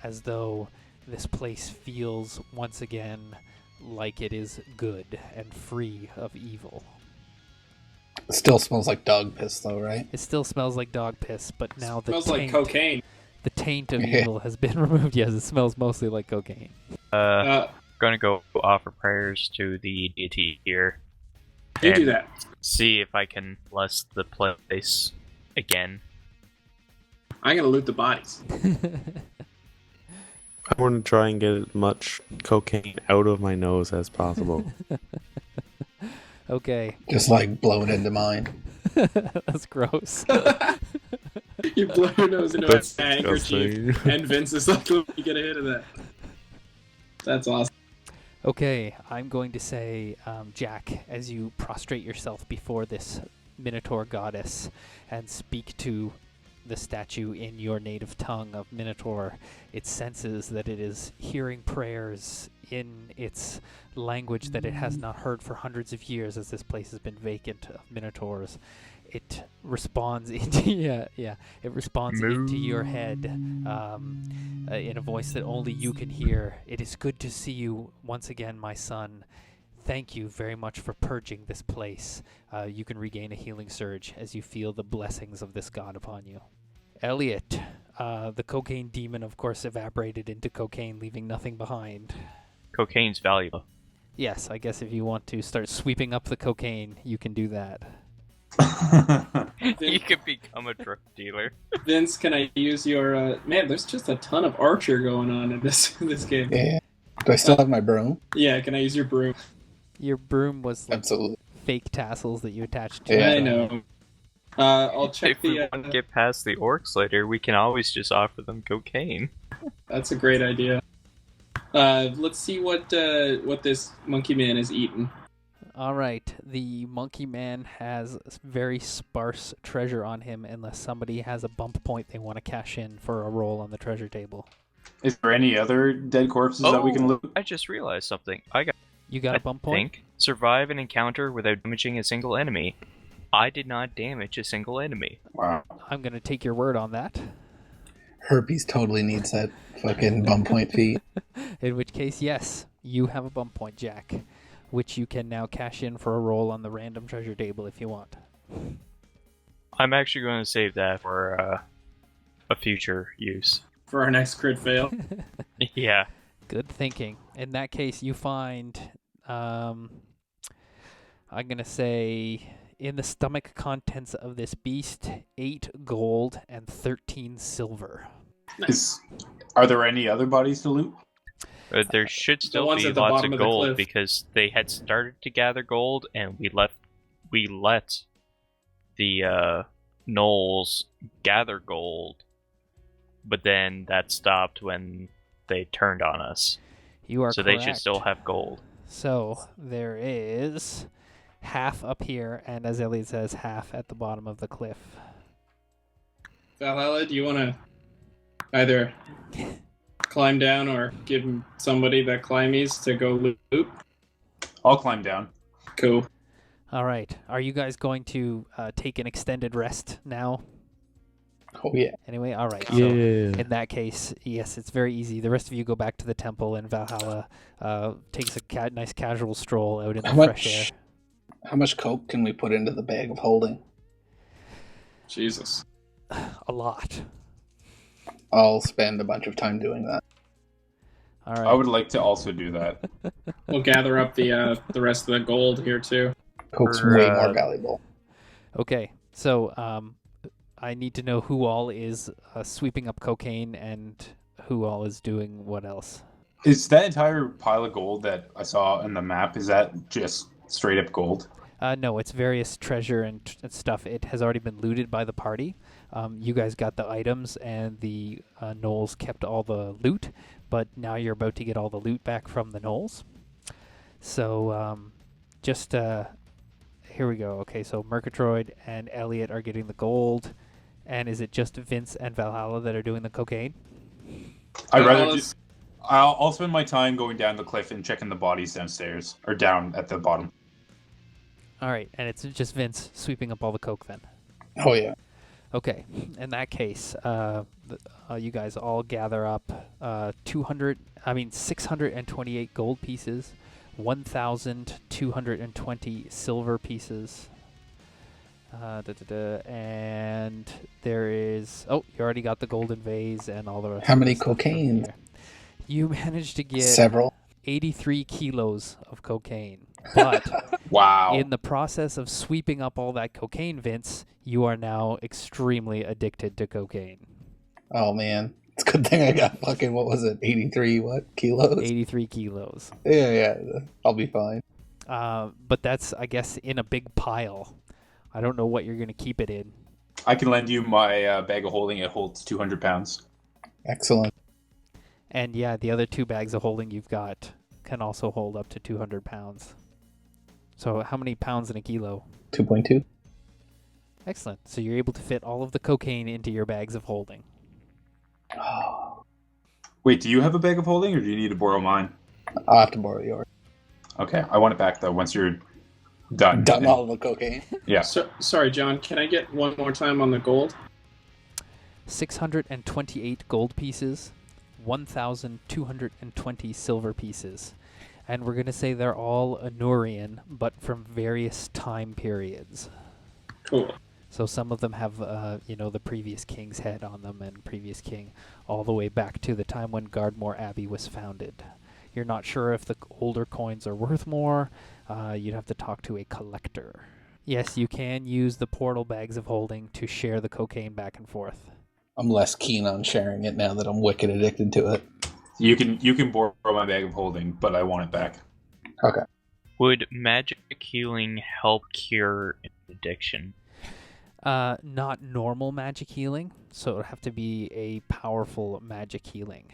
Speaker 1: as though this place feels once again like it is good and free of evil.
Speaker 2: It still smells like dog piss, though, right?
Speaker 1: It still smells like dog piss, but now the
Speaker 4: Smells like cocaine.
Speaker 1: the taint of evil has been removed. Yes, it smells mostly like cocaine.
Speaker 3: Gonna go offer prayers to the deity here.
Speaker 4: You do
Speaker 3: and
Speaker 4: that.
Speaker 3: See if I can bless the place again.
Speaker 4: I'm gonna loot the bodies.
Speaker 7: I want to try and get as much cocaine out of my nose as possible.
Speaker 1: Okay.
Speaker 2: Just like blow it into mine.
Speaker 1: That's gross.
Speaker 4: You blow your nose into
Speaker 7: That's
Speaker 4: a handkerchief,
Speaker 7: disgusting.
Speaker 4: and Vince is like, "Let me get a hit of that." That's awesome.
Speaker 1: Okay, I'm going to say, Jack, as you prostrate yourself before this Minotaur goddess and speak to the statue in your native tongue of Minotaur, it senses that it is hearing prayers in its language that it has not heard for hundreds of years, as this place has been vacant of Minotaurs. It responds into it responds into your head in a voice that only you can hear. It is good to see you once again, my son. Thank you very much for purging this place. You can regain a healing surge as you feel the blessings of this god upon you. Elliot, the cocaine demon, of course, evaporated into cocaine, leaving nothing behind.
Speaker 3: Cocaine's valuable.
Speaker 1: Yes, I guess if you want to start sweeping up the cocaine, you can do that.
Speaker 3: You could become a drug dealer.
Speaker 4: Vince, can I use your? Man, there's just a ton of Archer going on in this game.
Speaker 2: Yeah. Do I still have my broom?
Speaker 4: Yeah, can I use your broom?
Speaker 1: Your broom was like
Speaker 2: Absolutely.
Speaker 1: fake tassels that you attached to
Speaker 2: Yeah.
Speaker 1: it.
Speaker 4: I know. I'll check
Speaker 3: If we
Speaker 4: the.
Speaker 3: want to get past the orcs later, we can always just offer them cocaine.
Speaker 4: That's a great idea. Let's see what this monkey man is eating.
Speaker 1: All right, the monkey man has very sparse treasure on him unless somebody has a bump point they want to cash in for a roll on the treasure table.
Speaker 5: Is there any other dead corpses that we can loot?
Speaker 3: I just realized something.
Speaker 1: You got a bump point?
Speaker 3: Survive an encounter without damaging a single enemy. I did not damage a single enemy.
Speaker 5: Wow.
Speaker 1: I'm going to take your word on that.
Speaker 2: Herpes totally needs that fucking bum point feat.
Speaker 1: In which case, yes, you have a bump point, Jack, which you can now cash in for a roll on the random treasure table if you want.
Speaker 3: I'm actually going to save that for a future use.
Speaker 4: For our next crit fail.
Speaker 3: Yeah.
Speaker 1: Good thinking. In that case, you find, I'm going to say, in the stomach contents of this beast, 8 gold and 13 silver.
Speaker 5: Are there any other bodies to loot?
Speaker 3: There should still
Speaker 4: ones
Speaker 3: be
Speaker 4: at the
Speaker 3: lots
Speaker 4: bottom
Speaker 3: of
Speaker 4: of the
Speaker 3: gold
Speaker 4: cliff.
Speaker 3: because they had started to gather gold, and we let the gnolls gather gold, but then that stopped when they turned on us.
Speaker 1: You are
Speaker 3: So
Speaker 1: correct.
Speaker 3: they should still have gold.
Speaker 1: So there is half up here, and as Elliot says, half at the bottom of the cliff.
Speaker 4: Valhalla, do you want to either climb down or give somebody that climbies to go loot?
Speaker 5: I'll climb down.
Speaker 4: Cool.
Speaker 1: All right. Are you guys going to take an extended rest now?
Speaker 2: Oh, yeah.
Speaker 1: Anyway, all right. So
Speaker 7: Yeah.
Speaker 1: in that case, yes, it's very easy. The rest of you go back to the temple, and Valhalla takes a nice casual stroll out in the fresh air.
Speaker 2: How much coke can we put into the bag of holding?
Speaker 4: Jesus.
Speaker 1: A lot.
Speaker 2: I'll spend a bunch of time doing that.
Speaker 1: All right.
Speaker 5: I would like to also do that.
Speaker 4: We'll gather up the rest of the gold here too.
Speaker 2: Coke's
Speaker 3: For,
Speaker 2: way more valuable.
Speaker 1: Okay. So I need to know who all is sweeping up cocaine and who all is doing what else.
Speaker 5: Is that entire pile of gold that I saw in the map, is that just straight up gold?
Speaker 1: No, it's various treasure and stuff. It has already been looted by the party. You guys got the items, and the Gnolls kept all the loot, but now you're about to get all the loot back from the Gnolls. So, here we go. Okay, so Murgatroyd and Elliot are getting the gold, and is it just Vince and Valhalla that are doing the cocaine?
Speaker 5: I'd rather just... I'll spend my time going down the cliff and checking the bodies downstairs, or down at the bottom.
Speaker 1: All right, and it's just Vince sweeping up all the coke then.
Speaker 2: Oh, yeah.
Speaker 1: Okay, in that case, you guys all gather up 628 gold pieces, 1,220 silver pieces, and there is... Oh, you already got the golden vase and all the rest.
Speaker 2: How
Speaker 1: of
Speaker 2: many
Speaker 1: the stuff from
Speaker 2: cocaine?
Speaker 1: here. You managed to get
Speaker 2: Several.
Speaker 1: 83 kilos of cocaine, but...
Speaker 5: Wow.
Speaker 1: In the process of sweeping up all that cocaine, Vince, you are now extremely addicted to cocaine.
Speaker 2: Oh, man. It's a good thing I got fucking, what was it, 83 kilos?
Speaker 1: 83 kilos.
Speaker 2: Yeah, I'll be fine.
Speaker 1: But that's, I guess, in a big pile. I don't know what you're going to keep it in.
Speaker 5: I can lend you my bag of holding. It holds 200 pounds.
Speaker 2: Excellent.
Speaker 1: And yeah, the other 2 bags of holding you've got can also hold up to 200 pounds. So how many pounds in a kilo?
Speaker 2: 2.2.
Speaker 1: Excellent. So you're able to fit all of the cocaine into your bags of holding.
Speaker 2: Oh,
Speaker 5: Wait, do you have a bag of holding, or do you need to borrow mine?
Speaker 2: I'll have to borrow yours.
Speaker 5: Okay, I want it back, though, once you're done.
Speaker 2: Done all the cocaine.
Speaker 5: Yeah.
Speaker 4: So, sorry, John. Can I get one more time on the gold?
Speaker 1: 628 gold pieces, 1,220 silver pieces. And we're going to say they're all Anurian, but from various time periods.
Speaker 4: Cool.
Speaker 1: So some of them have, the previous king's head on them, and previous king, all the way back to the time when Gardmore Abbey was founded. You're not sure if the older coins are worth more. You'd have to talk to a collector. Yes, you can use the portal bags of holding to share the cocaine back and forth.
Speaker 2: I'm less keen on sharing it now that I'm wicked addicted to it.
Speaker 5: You can borrow my bag of holding, but I want it back.
Speaker 2: Okay.
Speaker 3: Would magic healing help cure addiction?
Speaker 1: Not normal magic healing, so it would have to be a powerful magic healing.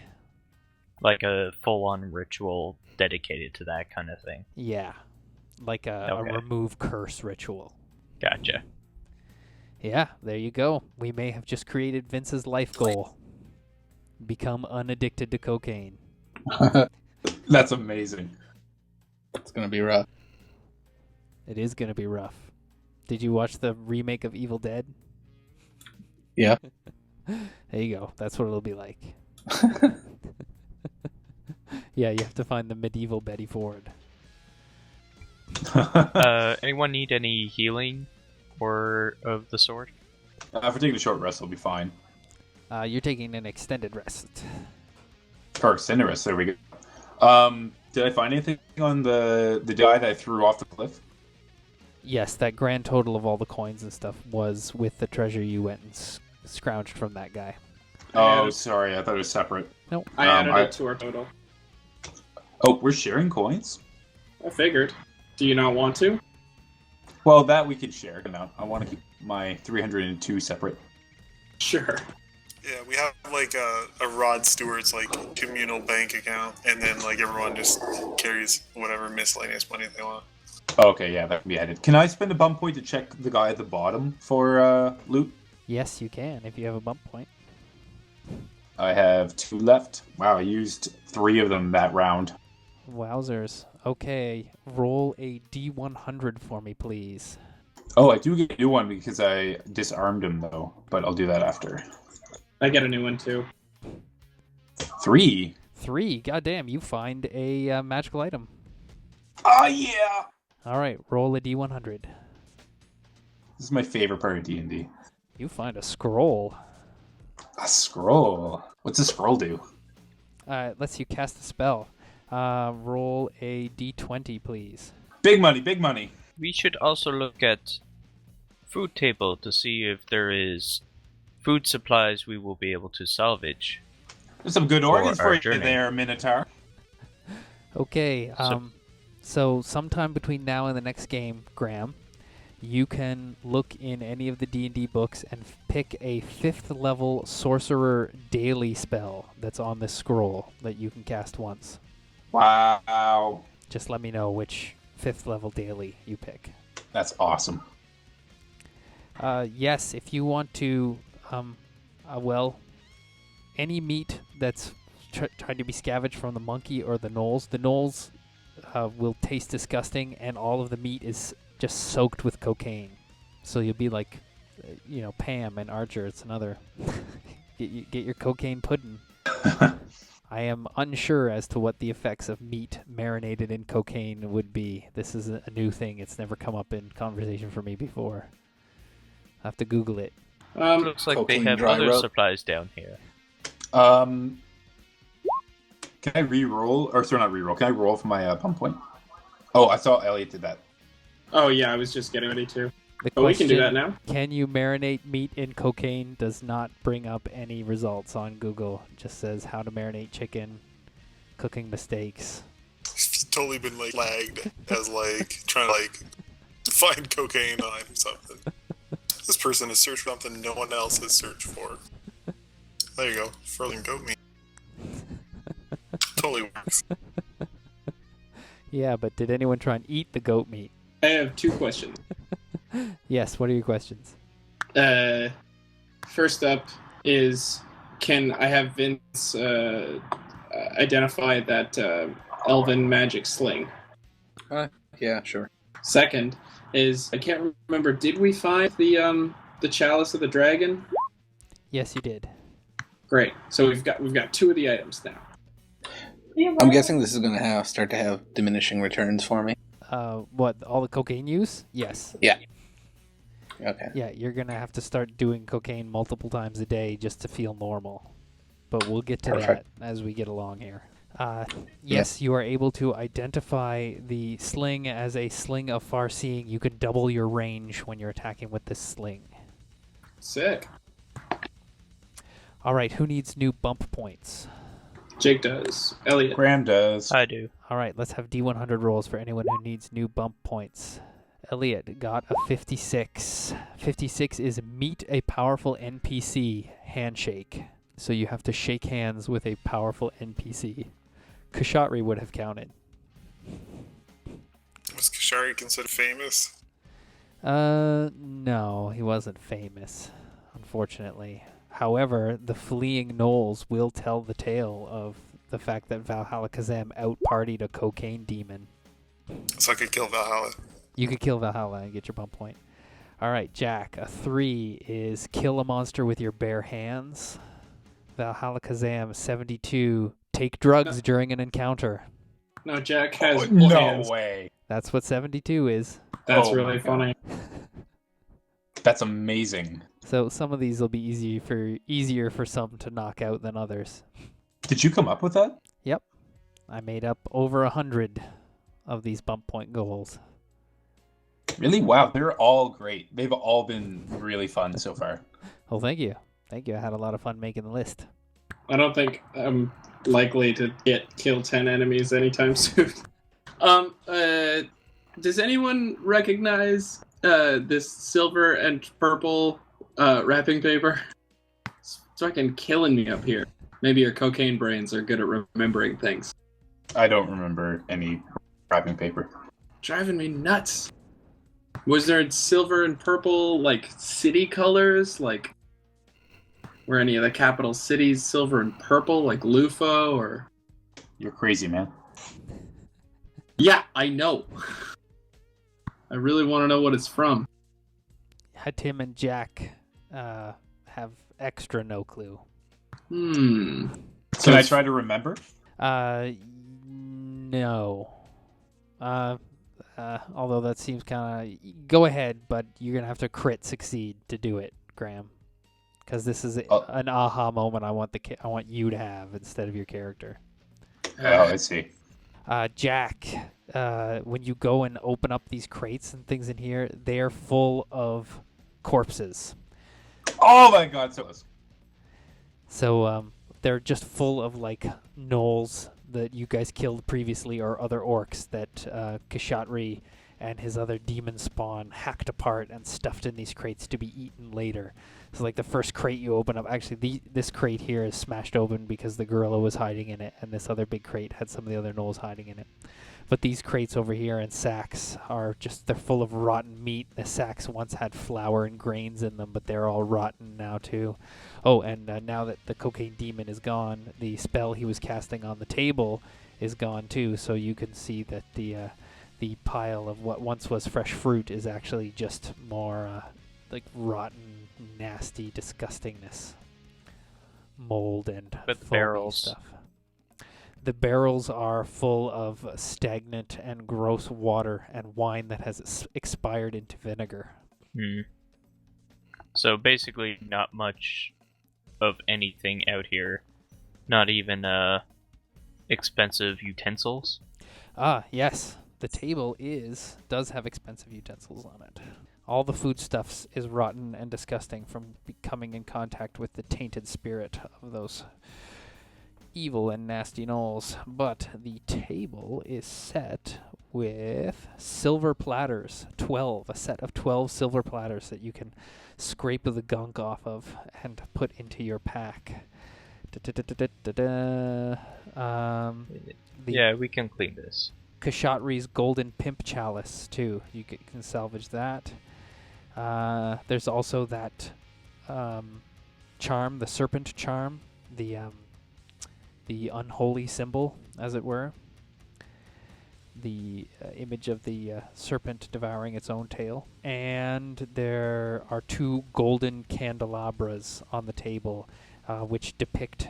Speaker 3: Like a full-on ritual dedicated to that kind of thing?
Speaker 1: Yeah, like a remove curse ritual.
Speaker 3: Gotcha.
Speaker 1: Yeah, there you go. We may have just created Vince's life goal. Become unaddicted to cocaine.
Speaker 5: That's amazing.
Speaker 2: It's going to be rough.
Speaker 1: It is going to be rough. Did you watch the remake of Evil Dead?
Speaker 2: Yeah.
Speaker 1: There you go. That's what it'll be like. Yeah, you have to find the medieval Betty Ford.
Speaker 3: Anyone need any healing or of the sort?
Speaker 5: If we're taking a short rest, I'll be fine.
Speaker 1: You're taking an extended rest.
Speaker 5: Or extended rest, there we go. Did I find anything on the guy that I threw off the cliff?
Speaker 1: Yes, that grand total of all the coins and stuff was with the treasure you went and scrounged from that guy.
Speaker 5: Oh, sorry, I thought it was separate.
Speaker 1: Nope.
Speaker 4: I added it to our total.
Speaker 5: Oh, we're sharing coins?
Speaker 4: I figured. Do you not want to?
Speaker 5: Well, that we could share. No, I want to keep my 302 separate.
Speaker 4: Sure.
Speaker 6: Yeah, we have like a Rod Stewards like communal bank account, and then like everyone just carries whatever miscellaneous money they want.
Speaker 5: Okay, yeah, that can be added. Can I spend a bump point to check the guy at the bottom for loot?
Speaker 1: Yes, you can if you have a bump point.
Speaker 5: I have 2 left. Wow, I used 3 of them that round.
Speaker 1: Wowzers. Okay, roll a D100 for me, please.
Speaker 5: Oh, I do get a new one because I disarmed him, though. But I'll do that after.
Speaker 4: I get a new one too.
Speaker 5: 3.
Speaker 1: 3. Goddamn, you find a magical item.
Speaker 5: Oh, yeah!
Speaker 1: All right, roll a d100.
Speaker 5: This is my favorite part of D&D.
Speaker 1: You find a scroll.
Speaker 5: A scroll? What's a scroll do?
Speaker 1: It lets you cast a spell. Roll a d20, please.
Speaker 5: Big money, big money.
Speaker 3: We should also look at food table to see if there is food supplies we will be able to salvage.
Speaker 5: There's some good organs
Speaker 3: our
Speaker 5: for you
Speaker 3: journey.
Speaker 5: there, Minotaur.
Speaker 1: Okay, so sometime between now and the next game, Graham, you can look in any of the D&D books and pick a 5th level sorcerer daily spell that's on this scroll that you can cast once.
Speaker 5: Wow.
Speaker 1: Just let me know which 5th level daily you pick.
Speaker 5: That's awesome.
Speaker 1: Yes, if you want to, any meat that's trying to be scavenged from the monkey or the gnolls will taste disgusting, and all of the meat is just soaked with cocaine. So you'll be like, Pam and Archer. It's another get your cocaine pudding. I am unsure as to what the effects of meat marinated in cocaine would be. This is a new thing. It's never come up in conversation for me before. I have to Google it.
Speaker 3: Looks like they have
Speaker 2: dry
Speaker 3: other
Speaker 2: rub.
Speaker 3: supplies down here.
Speaker 5: Can I re-roll? Or sorry, not re-roll. Can I roll for my bump point? Oh, I saw Elliot did that.
Speaker 4: Oh yeah, I was just getting ready to.
Speaker 1: The
Speaker 4: But we can do
Speaker 1: question,
Speaker 4: that now.
Speaker 1: Can you marinate meat in cocaine does not bring up any results on Google. It just says how to marinate chicken, cooking mistakes.
Speaker 6: He's totally been lagged as trying to find cocaine on something. This person has searched for something no one else has searched for. There you go, frozen goat meat. Totally works.
Speaker 1: Yeah, but did anyone try and eat the goat meat?
Speaker 4: I have 2 questions.
Speaker 1: Yes, what are your questions?
Speaker 4: First up is, can I have Vince identify that elven magic sling?
Speaker 2: Yeah, sure.
Speaker 4: Second is, I can't remember, did we find the chalice of the dragon?
Speaker 1: Yes, you did.
Speaker 4: Great. So we've got 2 of the items now.
Speaker 2: I'm guessing this is going to start to have diminishing returns for me.
Speaker 1: What, all the cocaine use? Yes.
Speaker 2: Okay.
Speaker 1: Yeah, you're going to have to start doing cocaine multiple times a day just to feel normal. But we'll get to
Speaker 2: Perfect.
Speaker 1: that as we get along here. Yes, you are able to identify the sling as a sling of far seeing. You can double your range when you're attacking with this sling.
Speaker 4: Sick.
Speaker 1: All right, who needs new bump points?
Speaker 4: Jake does. Elliot.
Speaker 5: Graham does.
Speaker 3: I do.
Speaker 1: All right, let's have D100 rolls for anyone who needs new bump points. Elliot got a 56. 56 is meet a powerful NPC handshake. So you have to shake hands with a powerful NPC. Kashatri would have counted.
Speaker 6: Was Kashari considered famous?
Speaker 1: No, he wasn't famous, unfortunately. However, the fleeing gnolls will tell the tale of the fact that Valhalla Kazam out-partied a cocaine demon.
Speaker 6: So I could kill Valhalla.
Speaker 1: You could kill Valhalla and get your bump point. All right, Jack, a 3 is kill a monster with your bare hands. Valhalla Kazam, 72, take drugs during an encounter.
Speaker 4: No, Jack has both
Speaker 5: No
Speaker 4: hands.
Speaker 5: way.
Speaker 1: That's what 72 is.
Speaker 4: That's
Speaker 5: Oh my
Speaker 4: really
Speaker 5: God.
Speaker 4: funny.
Speaker 5: That's amazing.
Speaker 1: So some of these will be easier for some to knock out than others.
Speaker 5: Did you come up with that?
Speaker 1: Yep. I made up over 100 of these bump point goals.
Speaker 5: Really? Wow, they're all great. They've all been really fun so far.
Speaker 1: Well, thank you. Thank you. I had a lot of fun making the list.
Speaker 4: I don't think I'm likely to kill 10 enemies anytime soon. Does anyone recognize this silver and purple wrapping paper? It's fucking killing me up here. Maybe your cocaine brains are good at remembering things.
Speaker 5: I don't remember any wrapping paper.
Speaker 4: Driving me nuts. Was there silver and purple, city colors? Were any of the capital cities silver and purple, like Lufo, or...
Speaker 5: You're crazy, man.
Speaker 4: Yeah, I know. I really want to know what it's from.
Speaker 1: Tim and Jack have extra no clue.
Speaker 4: Hmm.
Speaker 5: Can I try to remember?
Speaker 1: No. Although that seems kind of... Go ahead, but you're going to have to crit succeed to do it, Graham. Because this is an aha moment I want you to have instead of your character.
Speaker 5: Oh, I see.
Speaker 1: Jack, when you go and open up these crates and things in here, they are full of corpses.
Speaker 5: Oh my god,
Speaker 1: So they're just full of like gnolls that you guys killed previously, or other orcs that Kashatri and his other demon spawn hacked apart and stuffed in these crates to be eaten later. So like the first crate you open up, actually this crate here is smashed open because the gorilla was hiding in it, and this other big crate had some of the other gnolls hiding in it. But these crates over here in sacks they're full of rotten meat. The sacks once had flour and grains in them, but they're all rotten now too. Oh, and now that the cocaine demon is gone, the spell he was casting on the table is gone too, so you can see that the pile of what once was fresh fruit is actually just more like rotten, nasty disgustingness. Mold and
Speaker 3: But the
Speaker 1: foamy
Speaker 3: barrels.
Speaker 1: stuff. The barrels are full of stagnant and gross water and wine that has expired into vinegar.
Speaker 3: So basically not much of anything out here. Not even expensive utensils.
Speaker 1: Ah, yes. The table does have expensive utensils on it. All the foodstuffs is rotten and disgusting from coming in contact with the tainted spirit of those evil and nasty gnolls. But the table is set with silver platters, 12, a set of 12 silver platters that you can scrape the gunk off of and put into your pack.
Speaker 3: Yeah, we can clean this.
Speaker 1: Kashatri's golden pimp chalice too. You can salvage that. There's also that charm, the serpent charm, the unholy symbol, as it were. The image of the serpent devouring its own tail. And there are 2 golden candelabras on the table, which depict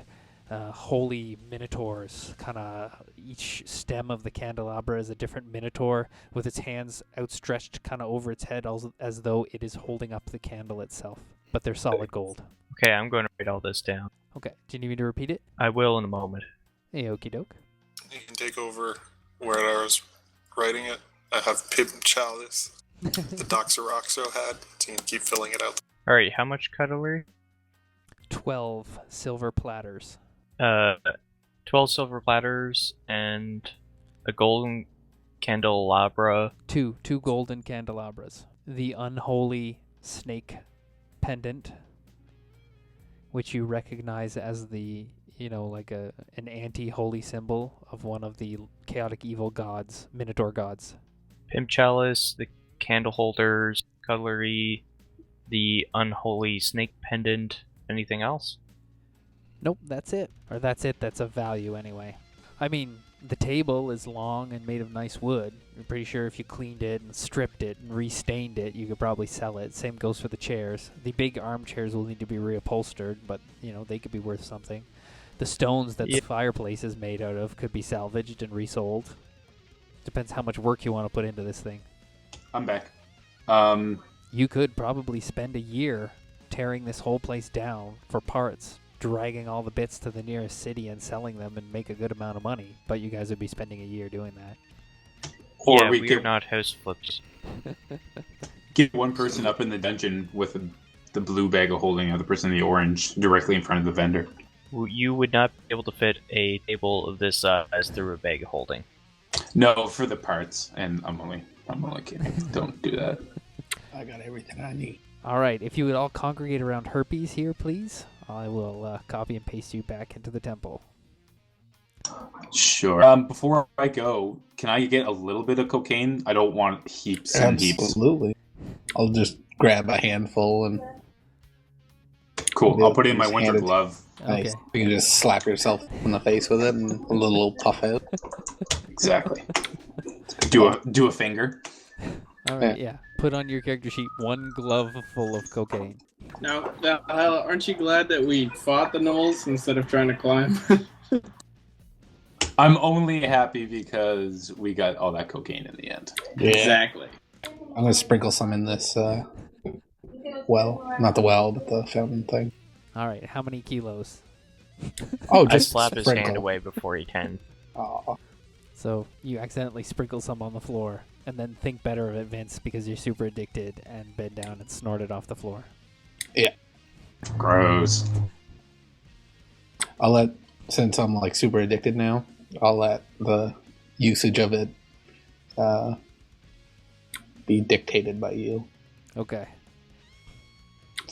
Speaker 1: holy minotaurs. Kind of each stem of the candelabra is a different minotaur with its hands outstretched kind of over its head, as though it is holding up the candle itself. But they're solid gold.
Speaker 3: Okay, I'm going to write all this down.
Speaker 1: Okay, do you need me to repeat it?
Speaker 3: I will in a moment.
Speaker 1: Hey, okie doke.
Speaker 6: You can take over where I was writing it. I have Pimp Chalice, the Doxoroxo had, so you can keep filling it out.
Speaker 3: Alright, how much cutlery?
Speaker 1: 12 silver platters.
Speaker 3: 12 silver platters and a golden candelabra.
Speaker 1: Two golden candelabras. The unholy snake pendant, which you recognize as the, like an anti-holy symbol of one of the chaotic evil gods, Minotaur gods.
Speaker 3: Pimp chalice, the candle holders, cutlery, the unholy snake pendant. Anything else?
Speaker 1: Nope, that's it. Or that's it, that's of value anyway. I mean, the table is long and made of nice wood. I'm pretty sure if you cleaned it and stripped it and restained it, you could probably sell it. Same goes for the chairs. The big armchairs will need to be reupholstered, but, they could be worth something. The stones that the fireplace is made out of could be salvaged and resold. Depends how much work you want to put into this thing.
Speaker 5: I'm back.
Speaker 1: You could probably spend a year tearing this whole place down for parts, dragging all the bits to the nearest city and selling them and make a good amount of money, but you guys would be spending a year doing that.
Speaker 5: Or
Speaker 3: yeah,
Speaker 5: we
Speaker 3: we're
Speaker 5: could
Speaker 3: not house flips.
Speaker 5: get one person up in the dungeon with the blue bag of holding, the other person in the orange, directly in front of the vendor.
Speaker 3: You would not be able to fit a table of this size through a bag of holding.
Speaker 5: No, for the parts, and I'm only kidding. Don't do that.
Speaker 2: I got everything I need.
Speaker 1: All right, if you would all congregate around Herpes here, please, I will copy and paste you back into the temple.
Speaker 5: Sure. Before I go, can I get a little bit of cocaine? I don't want heaps and heaps.
Speaker 2: Absolutely. I'll just grab a handful and...
Speaker 5: Cool. I'll put it in my
Speaker 2: Just
Speaker 5: winter
Speaker 2: hand it.
Speaker 5: glove.
Speaker 2: Nice.
Speaker 1: Okay.
Speaker 2: You can just slap yourself in the face with it and a little puff out.
Speaker 5: Exactly. Do a finger.
Speaker 1: All right, yeah. Put on your character sheet 1 glove full of cocaine.
Speaker 4: Now, aren't you glad that we fought the gnolls instead of trying to climb?
Speaker 5: I'm only happy because we got all that cocaine in the end.
Speaker 4: Exactly.
Speaker 2: I'm gonna sprinkle some in this well, not the well, but the fountain thing.
Speaker 1: All right, how many kilos?
Speaker 2: Oh,
Speaker 8: I
Speaker 2: just
Speaker 8: slap his
Speaker 2: sprinkle.
Speaker 8: hand away before he can.
Speaker 2: Aw.
Speaker 1: So you accidentally sprinkle some on the floor, and then think better of it, Vince, because you're super addicted, and bend down and snort it off the floor.
Speaker 5: Gross.
Speaker 2: I'll let, since I'm like super addicted now, I'll let the usage of it be dictated by you,
Speaker 1: Okay.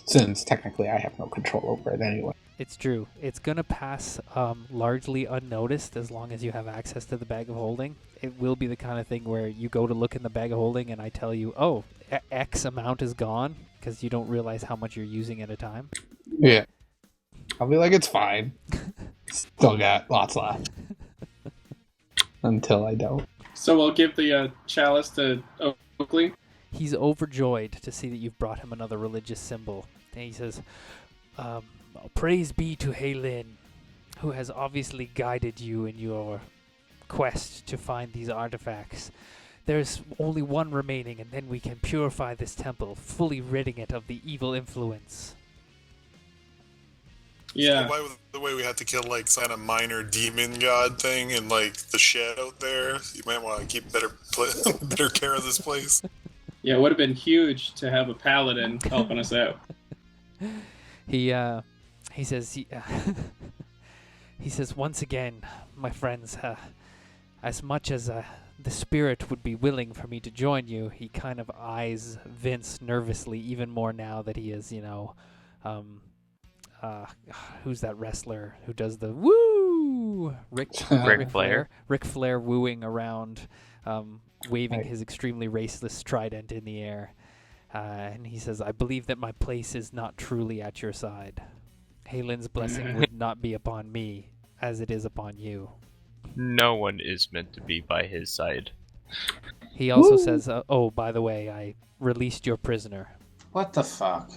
Speaker 2: since technically I have no control over it anyway.
Speaker 1: It's true. It's going to pass largely unnoticed as long as you have access to the bag of holding. It will be the kind of thing where you go to look in the bag of holding and I tell you, oh, X amount is gone, because you don't realize how much you're using at a time.
Speaker 2: Yeah. I'll be like, it's fine. Still got lots left. Until I don't.
Speaker 4: So we'll give the chalice to Oakley.
Speaker 1: He's overjoyed to see that you've brought him another religious symbol. And he says, praise be to Heylin, who has obviously guided you in your quest to find these artifacts. There's only one remaining, and then we can purify this temple, fully ridding it of the evil influence.
Speaker 4: Yeah.
Speaker 6: Why was the way we had to kill like some kind of minor demon god thing in like the shed out there? You might want to keep better care of this place.
Speaker 4: Yeah, it would have been huge to have a paladin helping us out.
Speaker 1: He says, he says, once again, my friends, as much as the spirit would be willing for me to join you, he kind of eyes Vince nervously, even more now that he is, who's that wrestler who does the woo? Ric
Speaker 8: Flair.
Speaker 1: Ric Flair wooing around, waving
Speaker 2: Right.
Speaker 1: his extremely raceless trident in the air. And he says, I believe that my place is not truly at your side. Haylin's blessing would not be upon me, as it is upon you.
Speaker 8: No one is meant to be by his side.
Speaker 1: He also says, oh, by the way, I released your prisoner.
Speaker 5: What the fuck?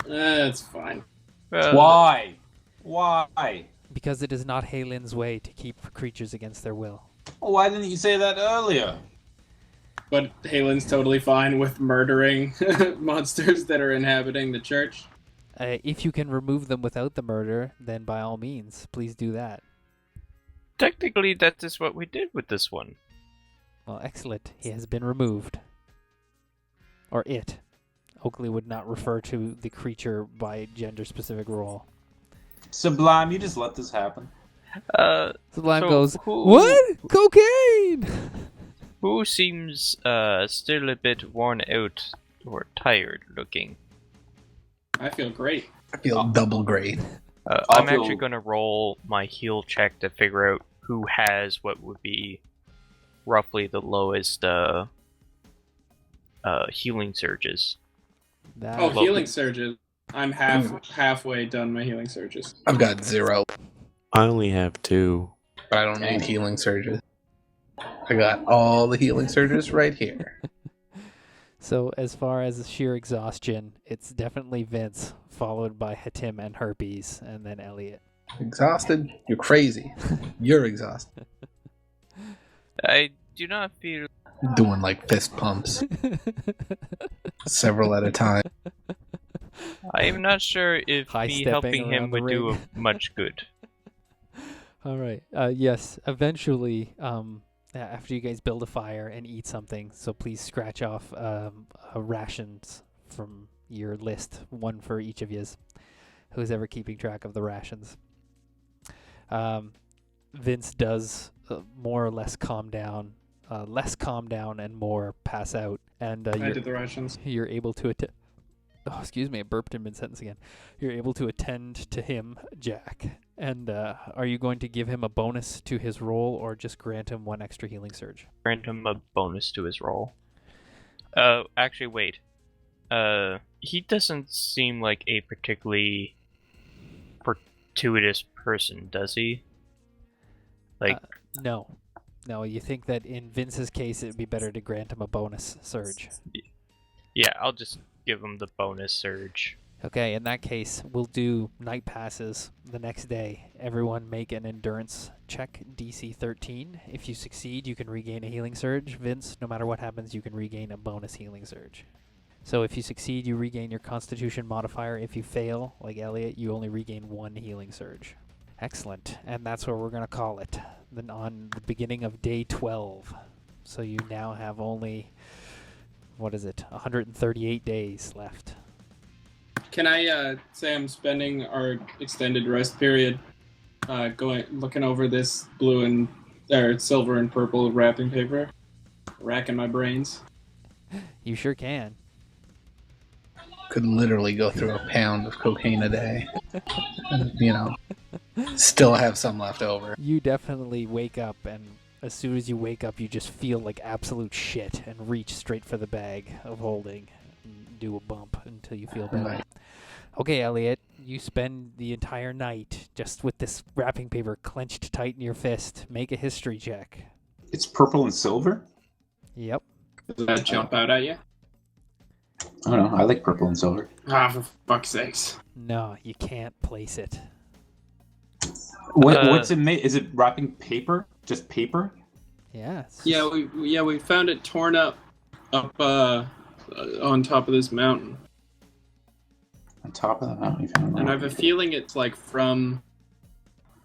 Speaker 4: That's fine.
Speaker 5: Why? Why?
Speaker 1: Because it is not Haylin's way to keep creatures against their will.
Speaker 5: Why didn't you say that earlier?
Speaker 4: But Haylin's totally fine with murdering monsters that are inhabiting the church.
Speaker 1: If you can remove them without the murder, then by all means, please do that.
Speaker 8: Technically, that is what we did with this one.
Speaker 1: Well, excellent. He has been removed. Or it. Oakley would not refer to the creature by gender-specific role.
Speaker 5: Sublime, you just let this happen.
Speaker 1: Sublime
Speaker 8: So
Speaker 1: goes,
Speaker 8: who-
Speaker 1: what? Cocaine!
Speaker 8: Who seems still a bit worn out or tired looking?
Speaker 4: I feel great.
Speaker 2: I feel double great.
Speaker 8: I'm
Speaker 5: feel-
Speaker 8: actually going to roll my heal check to figure out who has what would be roughly the lowest healing surges.
Speaker 1: That
Speaker 4: Oh,
Speaker 1: is-
Speaker 4: healing surges. I'm halfway done my healing surges.
Speaker 2: I've got 0,
Speaker 7: I only have 2.
Speaker 2: but I don't need healing surges. I got all the healing surges right here.
Speaker 1: So as far as sheer exhaustion, it's definitely Vince, followed by Hatim and Herpes, and then Elliot.
Speaker 2: Exhausted? You're crazy. You're exhausted.
Speaker 8: I do not feel.
Speaker 2: Doing like fist pumps, several at a time.
Speaker 8: I am not sure if
Speaker 1: High
Speaker 8: me
Speaker 1: stepping
Speaker 8: helping him
Speaker 1: around the
Speaker 8: would do
Speaker 1: ring.
Speaker 8: much good.
Speaker 1: All right. Yes. Eventually, after you guys build a fire and eat something, so please scratch off rations from your list, one for each of yous. Who's ever keeping track of the rations? Vince does more or less calm down, less calm down and more pass out, and
Speaker 4: I did the rations.
Speaker 1: you're able to attend. Oh, excuse me, I burped in mid-sentence again. You're able to attend to him, Jack. And are you going to give him a bonus to his roll, or just grant him 1 extra healing surge?
Speaker 8: Grant him a bonus to his roll. Actually, wait. He doesn't seem like a particularly fortuitous person, does he? Like,
Speaker 1: No. No, you think that in Vince's case, it'd be better to grant him a bonus surge.
Speaker 8: Yeah, I'll just give him the bonus surge.
Speaker 1: Okay, in that case, we'll do night passes the next day. Everyone make an endurance check, DC 13. If you succeed, you can regain a healing surge. Vince, no matter what happens, you can regain a bonus healing surge. So if you succeed, you regain your constitution modifier. If you fail, like Elliot, you only regain 1 healing surge. Excellent. And that's where we're going to call it. Then on the beginning of day 12. So you now have only, 138 days left.
Speaker 4: Can I say I'm spending our extended rest period looking over this blue and silver and purple wrapping paper, racking my brains?
Speaker 1: You sure can.
Speaker 2: Could literally go through a pound of cocaine a day. And, still have some left over.
Speaker 1: You definitely wake up, and as soon as you wake up, you just feel like absolute shit and reach straight for the bag of holding and do a bump until you feel better.
Speaker 2: Right.
Speaker 1: Okay, Elliot, you spend the entire night just with this wrapping paper clenched tight in your fist. Make a history check.
Speaker 5: It's purple and silver?
Speaker 1: Yep.
Speaker 4: Does that jump out at you?
Speaker 5: I don't know. I like purple and silver.
Speaker 4: Ah, for fuck's sakes.
Speaker 1: No, you can't place it.
Speaker 5: What's it made? Is it wrapping paper? Just paper?
Speaker 1: Yeah.
Speaker 4: We found it torn up on top of this mountain.
Speaker 5: On top of the mountain, you found
Speaker 4: And I have a feeling it's like from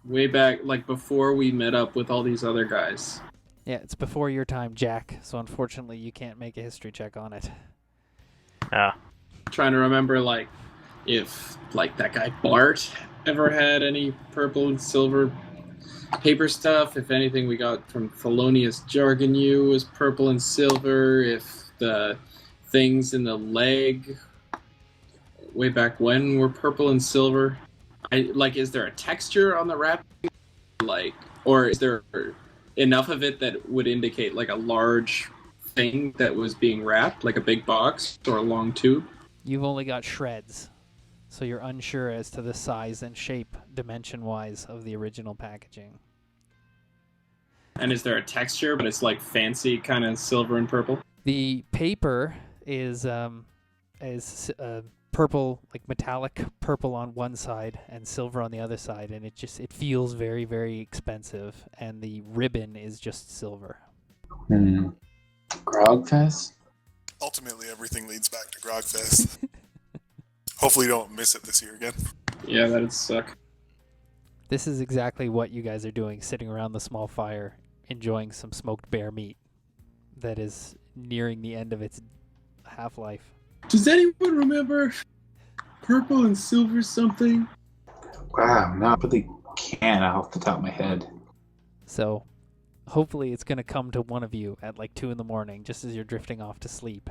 Speaker 4: way back, like before we met up with all these other guys.
Speaker 1: Yeah, it's before your time, Jack, so unfortunately you can't make a history check on it.
Speaker 4: Trying to remember, like, if, like, that guy Bart ever had any purple and silver paper stuff. If anything we got from Thelonious Jargon U was purple and silver. If the things in the leg way back when were purple and silver. Is there a texture on the wrapping? Or is there enough of it that would indicate, like, a large thing that was being wrapped, like a big box or a long tube?
Speaker 1: You've only got shreds, so you're unsure as to the size and shape, dimension-wise, of the original packaging.
Speaker 4: And is there a texture, but it's like fancy kind of silver and purple?
Speaker 1: The paper is purple, like metallic purple on one side and silver on the other side, and it feels very, very expensive. And the ribbon is just silver.
Speaker 5: Grogfest?
Speaker 6: Ultimately, everything leads back to Grogfest. Hopefully you don't miss it this year again.
Speaker 4: Yeah, that'd suck.
Speaker 1: This is exactly what you guys are doing, sitting around the small fire, enjoying some smoked bear meat that is nearing the end of its half-life.
Speaker 4: Does anyone remember purple and silver something?
Speaker 5: Wow, no, I really can't off the top of my head.
Speaker 1: So, hopefully it's going to come to one of you at like 2 a.m, just as you're drifting off to sleep.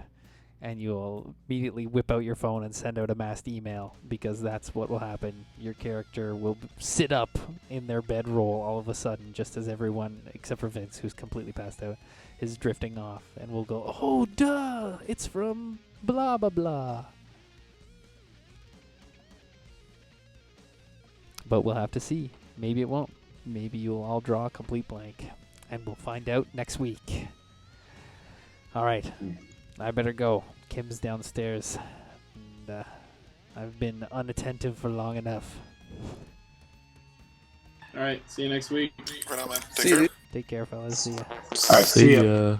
Speaker 1: And you'll immediately whip out your phone and send out a mass email, because that's what will happen. Your character will sit up in their bedroll all of a sudden, just as everyone, except for Vince, who's completely passed out, is drifting off. And we'll go, oh, duh, it's from blah, blah, blah. But we'll have to see. Maybe it won't. Maybe you'll all draw a complete blank. And we'll find out next week. All right. I better go. Kim's downstairs. And I've been unattentive for long enough.
Speaker 4: All right, see you next week.
Speaker 6: Right on, man.
Speaker 2: See you.
Speaker 1: Take care, fellas. See ya.
Speaker 5: All right, see ya.